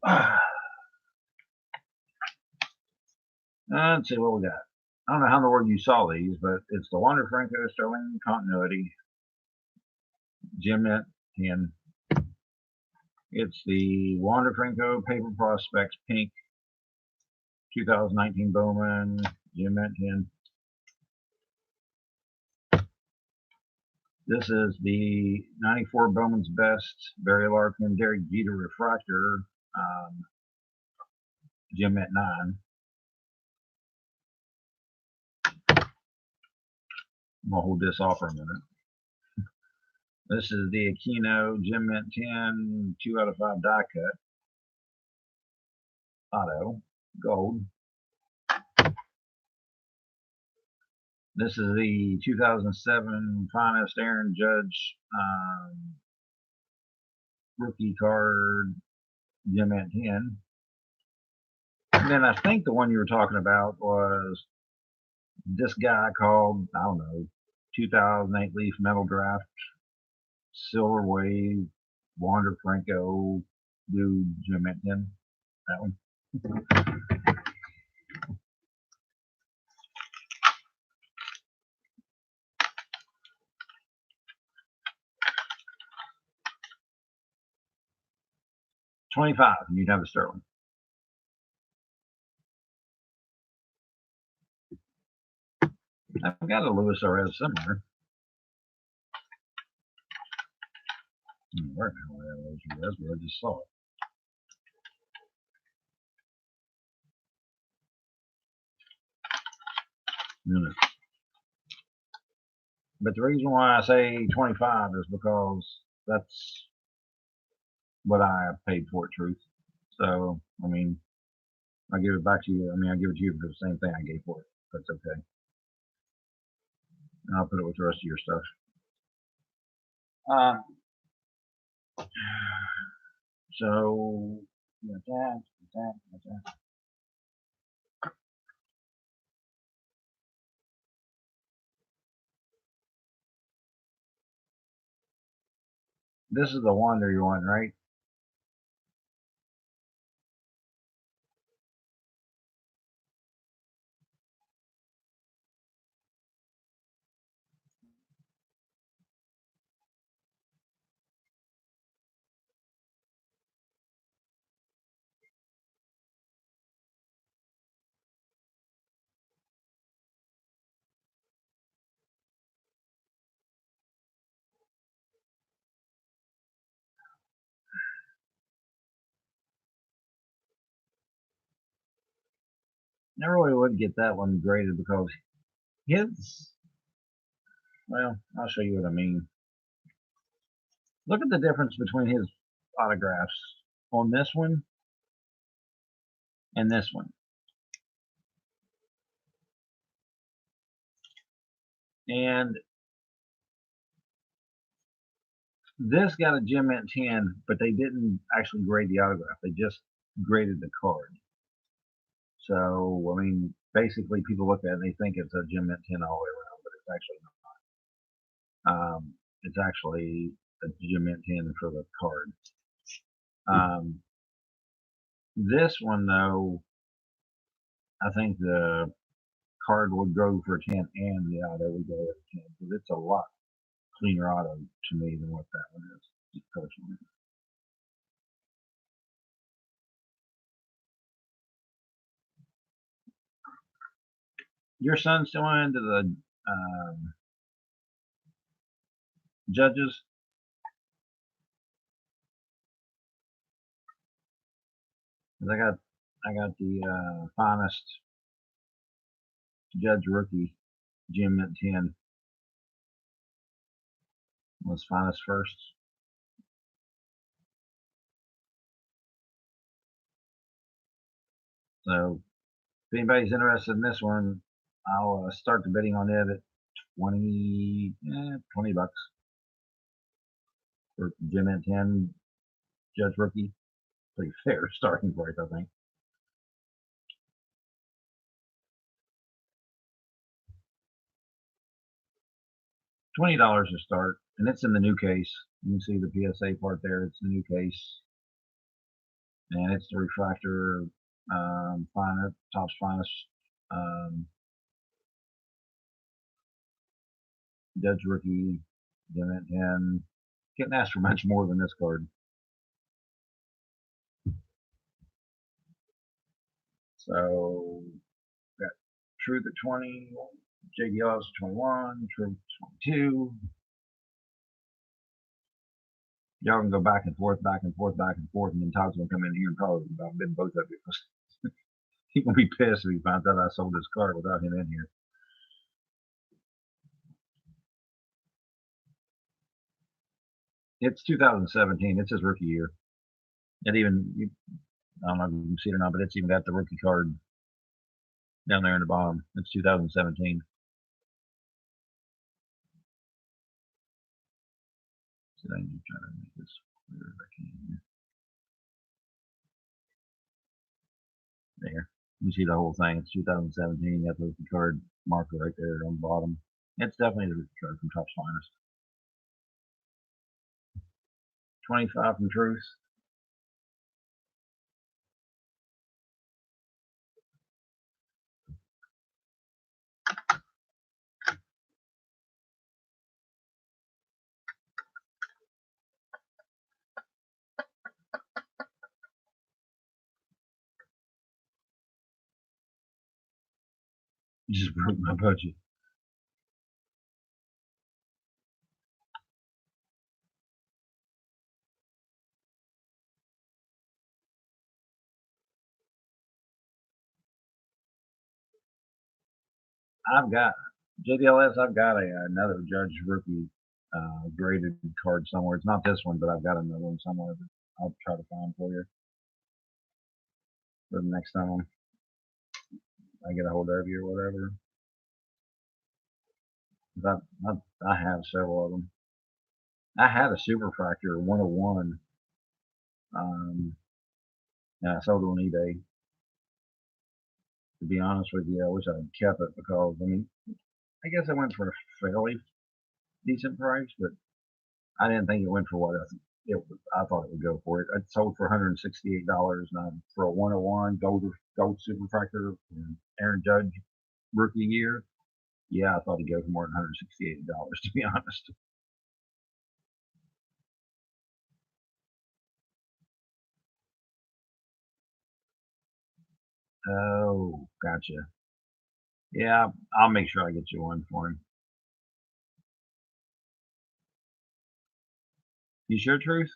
Let's see what we got. I don't know how in the world you saw these, but it's the Wander Franco Sterling Continuity Gem Mint 10. It's the Wander Franco Paper Prospects Pink 2019 Bowman Gem Mint 10. This is the 94 Bowman's Best Barry Larkin Derek Jeter Refractor Gem Mint 9. I'm going to hold this off for a minute. This is the Aquino Gem Mint 10 2 out of 5 die cut auto gold. This is the 2007 Finest Aaron Judge rookie card Gem Mint 10. And then I think the one you were talking about was this guy called, I don't know, 2008 Leaf Metal Draft Silver Wave Wander Franco Dude Gem Mint 10. That one. $25, and you'd have a Sterling. I've got a Luis Arez somewhere. Where the hell is Arez? I just saw it. But the reason why I say 25 is because that's what I paid for it, truth. So, I mean, I give it back to you. I mean, I give it to you for the same thing I gave for it. That's okay. And I'll put it with the rest of your stuff. So, that. This is the Wander you want, right? I really would get that one graded because his, well, I'll show you what I mean. Look at the difference between his autographs on this one and this one. And this got a Gem Mint 10, but they didn't actually grade the autograph. They just graded the card. So, I mean, basically people look at it and they think it's a Gem Mint 10 all the way around, but it's actually not. It's actually a Gem Mint 10 for the card. This one, though, I think the card would go for 10 and the auto would go at 10 because it's a lot cleaner auto to me than what that one is, personally. Your son's still into the judges? I got the finest judge rookie Gem Mint 10 was finest first. So if anybody's interested in this one, I'll start the bidding on it at 20 bucks for Gem Mint 10 judge rookie. Pretty fair starting price, I think. $20 to start, and it's in the new case. You can see the PSA part there. It's the new case, and it's the refractor, finest, top's finest, um, Judge rookie, and couldn't ask for much more than this card. So got Truth at 20, JDLs at 21, Truth at 22. Y'all can go back and forth, back and forth, back and forth, and then Todd's gonna come in here and probably about bid both of you. He's gonna be pissed if he finds out I sold his card without him in here. It's 2017. It's his rookie year. And even, I don't know if you can see it or not, but it's even got the rookie card down there in the bottom. It's 2017. So I'm trying to make this clear as I can. There. You see the whole thing. It's 2017. You got the rookie card marker right there on the bottom. It's definitely the rookie card from Topps Finest. 25 from Truth. You just broke my budget. I've got JDLS. I've got another Judge rookie graded card somewhere. It's not this one, but I've got another one somewhere that I'll try to find for you for the next time I get a hold of you or whatever. I have several of them. I had a Superfractor 101, and I sold it on eBay. To be honest with you, I wish I'd kept it because, I mean, I guess it went for a fairly decent price, but I didn't think it went for what I thought it would go for. It sold for $168, and for a 101 gold Superfractor and Aaron Judge rookie year, yeah, I thought he'd go for more than $168, to be honest. Oh, gotcha. Yeah, I'll make sure I get you one for him. You sure, Truth?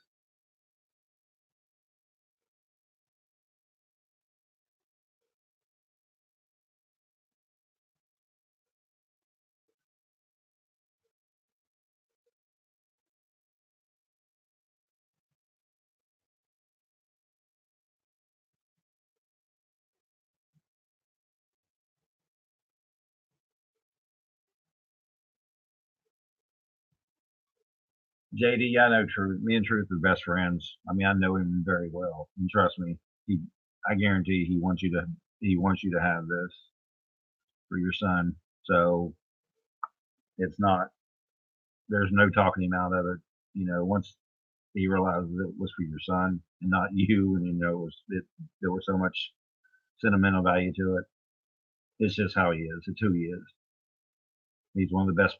JD, I know Truth. Me and Truth are best friends. I mean, I know him very well, and trust me, he, I guarantee he wants you to have this for your son. So it's not, there's no talking him out of it. You know, once he realizes it was for your son and not you, and you know there was so much sentimental value to it. It's just how he is. It's who he is. He's one of the best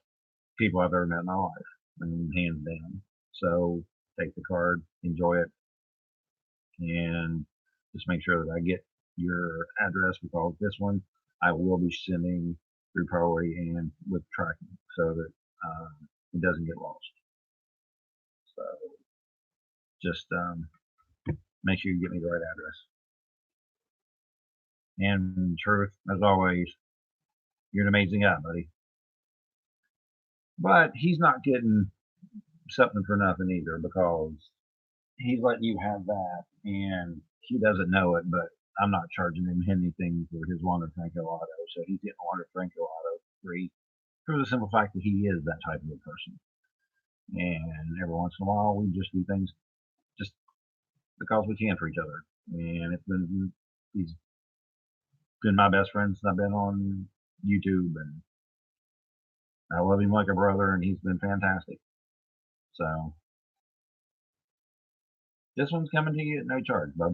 people I've ever met in my life. I mean, hands down. So take the card, enjoy it, and just make sure that I get your address because this one I will be sending through priority and with tracking so that it doesn't get lost. So just make sure you get me the right address. And Truth, as always, you're an amazing guy, buddy. But he's not getting something for nothing either because he's letting you have that and he doesn't know it, but I'm not charging him anything for his Wander Franco auto. So he's getting Wander Franco auto free for the simple fact that he is that type of a person. And every once in a while, we just do things just because we can for each other. And he's been my best friend since I've been on YouTube, and I love him like a brother, and he's been fantastic. So this one's coming to you at no charge, bub.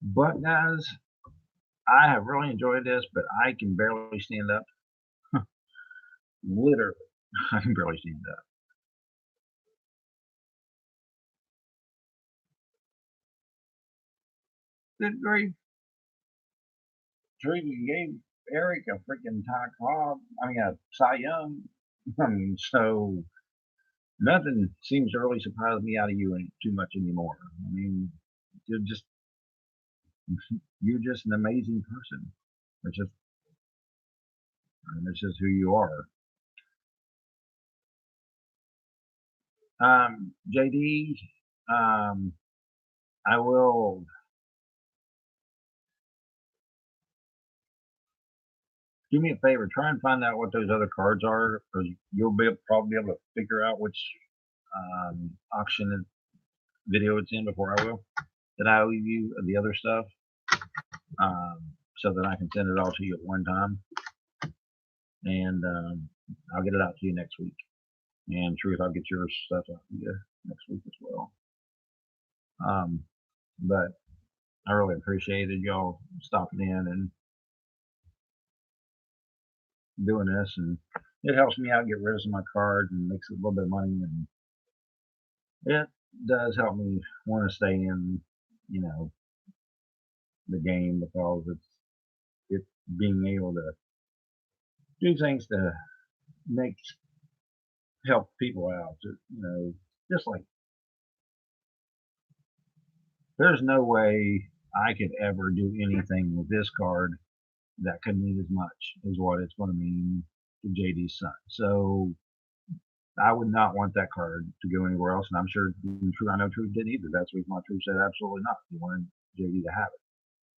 But guys, I have really enjoyed this, but I can barely stand up. Literally, I can barely stand up. Good grief. Trudy gave Eric a freaking Ty Cobb. I mean, a Cy Young. I mean, so nothing seems to really surprise me out of you too much anymore. I mean, you're just you're just an amazing person. It's just it's just who you are. JD, um, I will do me a favor. Try and find out what those other cards are, because you'll probably be able to figure out which auction video it's in before I will. That I owe you the other stuff, so that I can send it all to you at one time, and I'll get it out to you next week. And Truth, I'll get your stuff out to you next week as well. But I really appreciated y'all stopping in and doing this, and it helps me out get rid of some of my cards and makes a little bit of money, and it does help me want to stay in, you know, the game, because it's being able to do things to make help people out. Just like there's no way I could ever do anything with this card that could mean as much as what it's going to mean to JD's son. So I would not want that card to go anywhere else, and I'm sure I know Truth didn't either. That's the reason why Truth said absolutely not. He wanted JD to have it.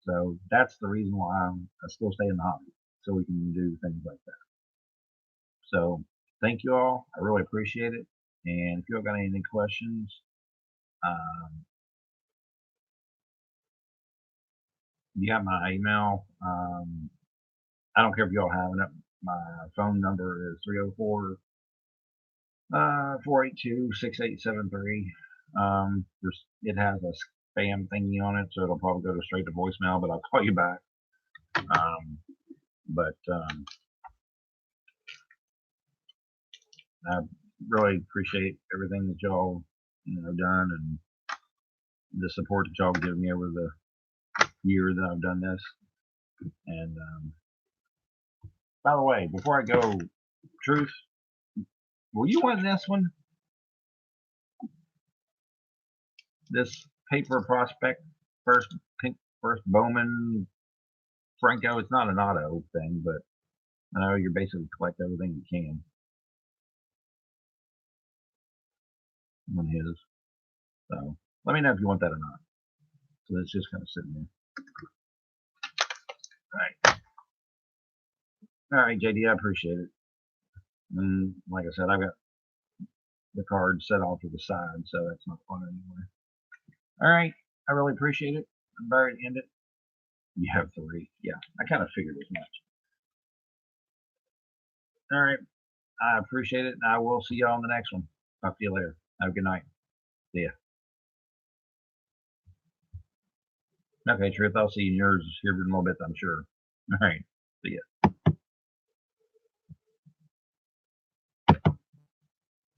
So that's the reason why I still stay in the hobby, so we can do things like that. So thank you all. I really appreciate it. And if you all got any questions, you have my email. I don't care if you all have it. My phone number is 304 482 6873. It has a spam thingy on it, so it'll probably go straight to voicemail, but I'll call you back. But I really appreciate everything that y'all done, and the support that y'all given me over the year that I've done this. And by the way, before I go, Truth, will you win this one? This paper prospect first Bowman Franco. It's not an auto thing, but I know you're basically collect everything you can on his. So let me know if you want that or not. So it's just kind of sitting there. All right, JD, I appreciate it. And like I said, I've got the card set off to the side, so that's not fun anymore. All right, I really appreciate it. I'm ready to end it. You have 3. Yeah, I kind of figured as much. All right, I appreciate it, and I will see y'all on the next one. Talk to you later. Have a good night. See ya. Okay, Truth, I'll see you in yours here in a little bit, I'm sure. All right, see ya.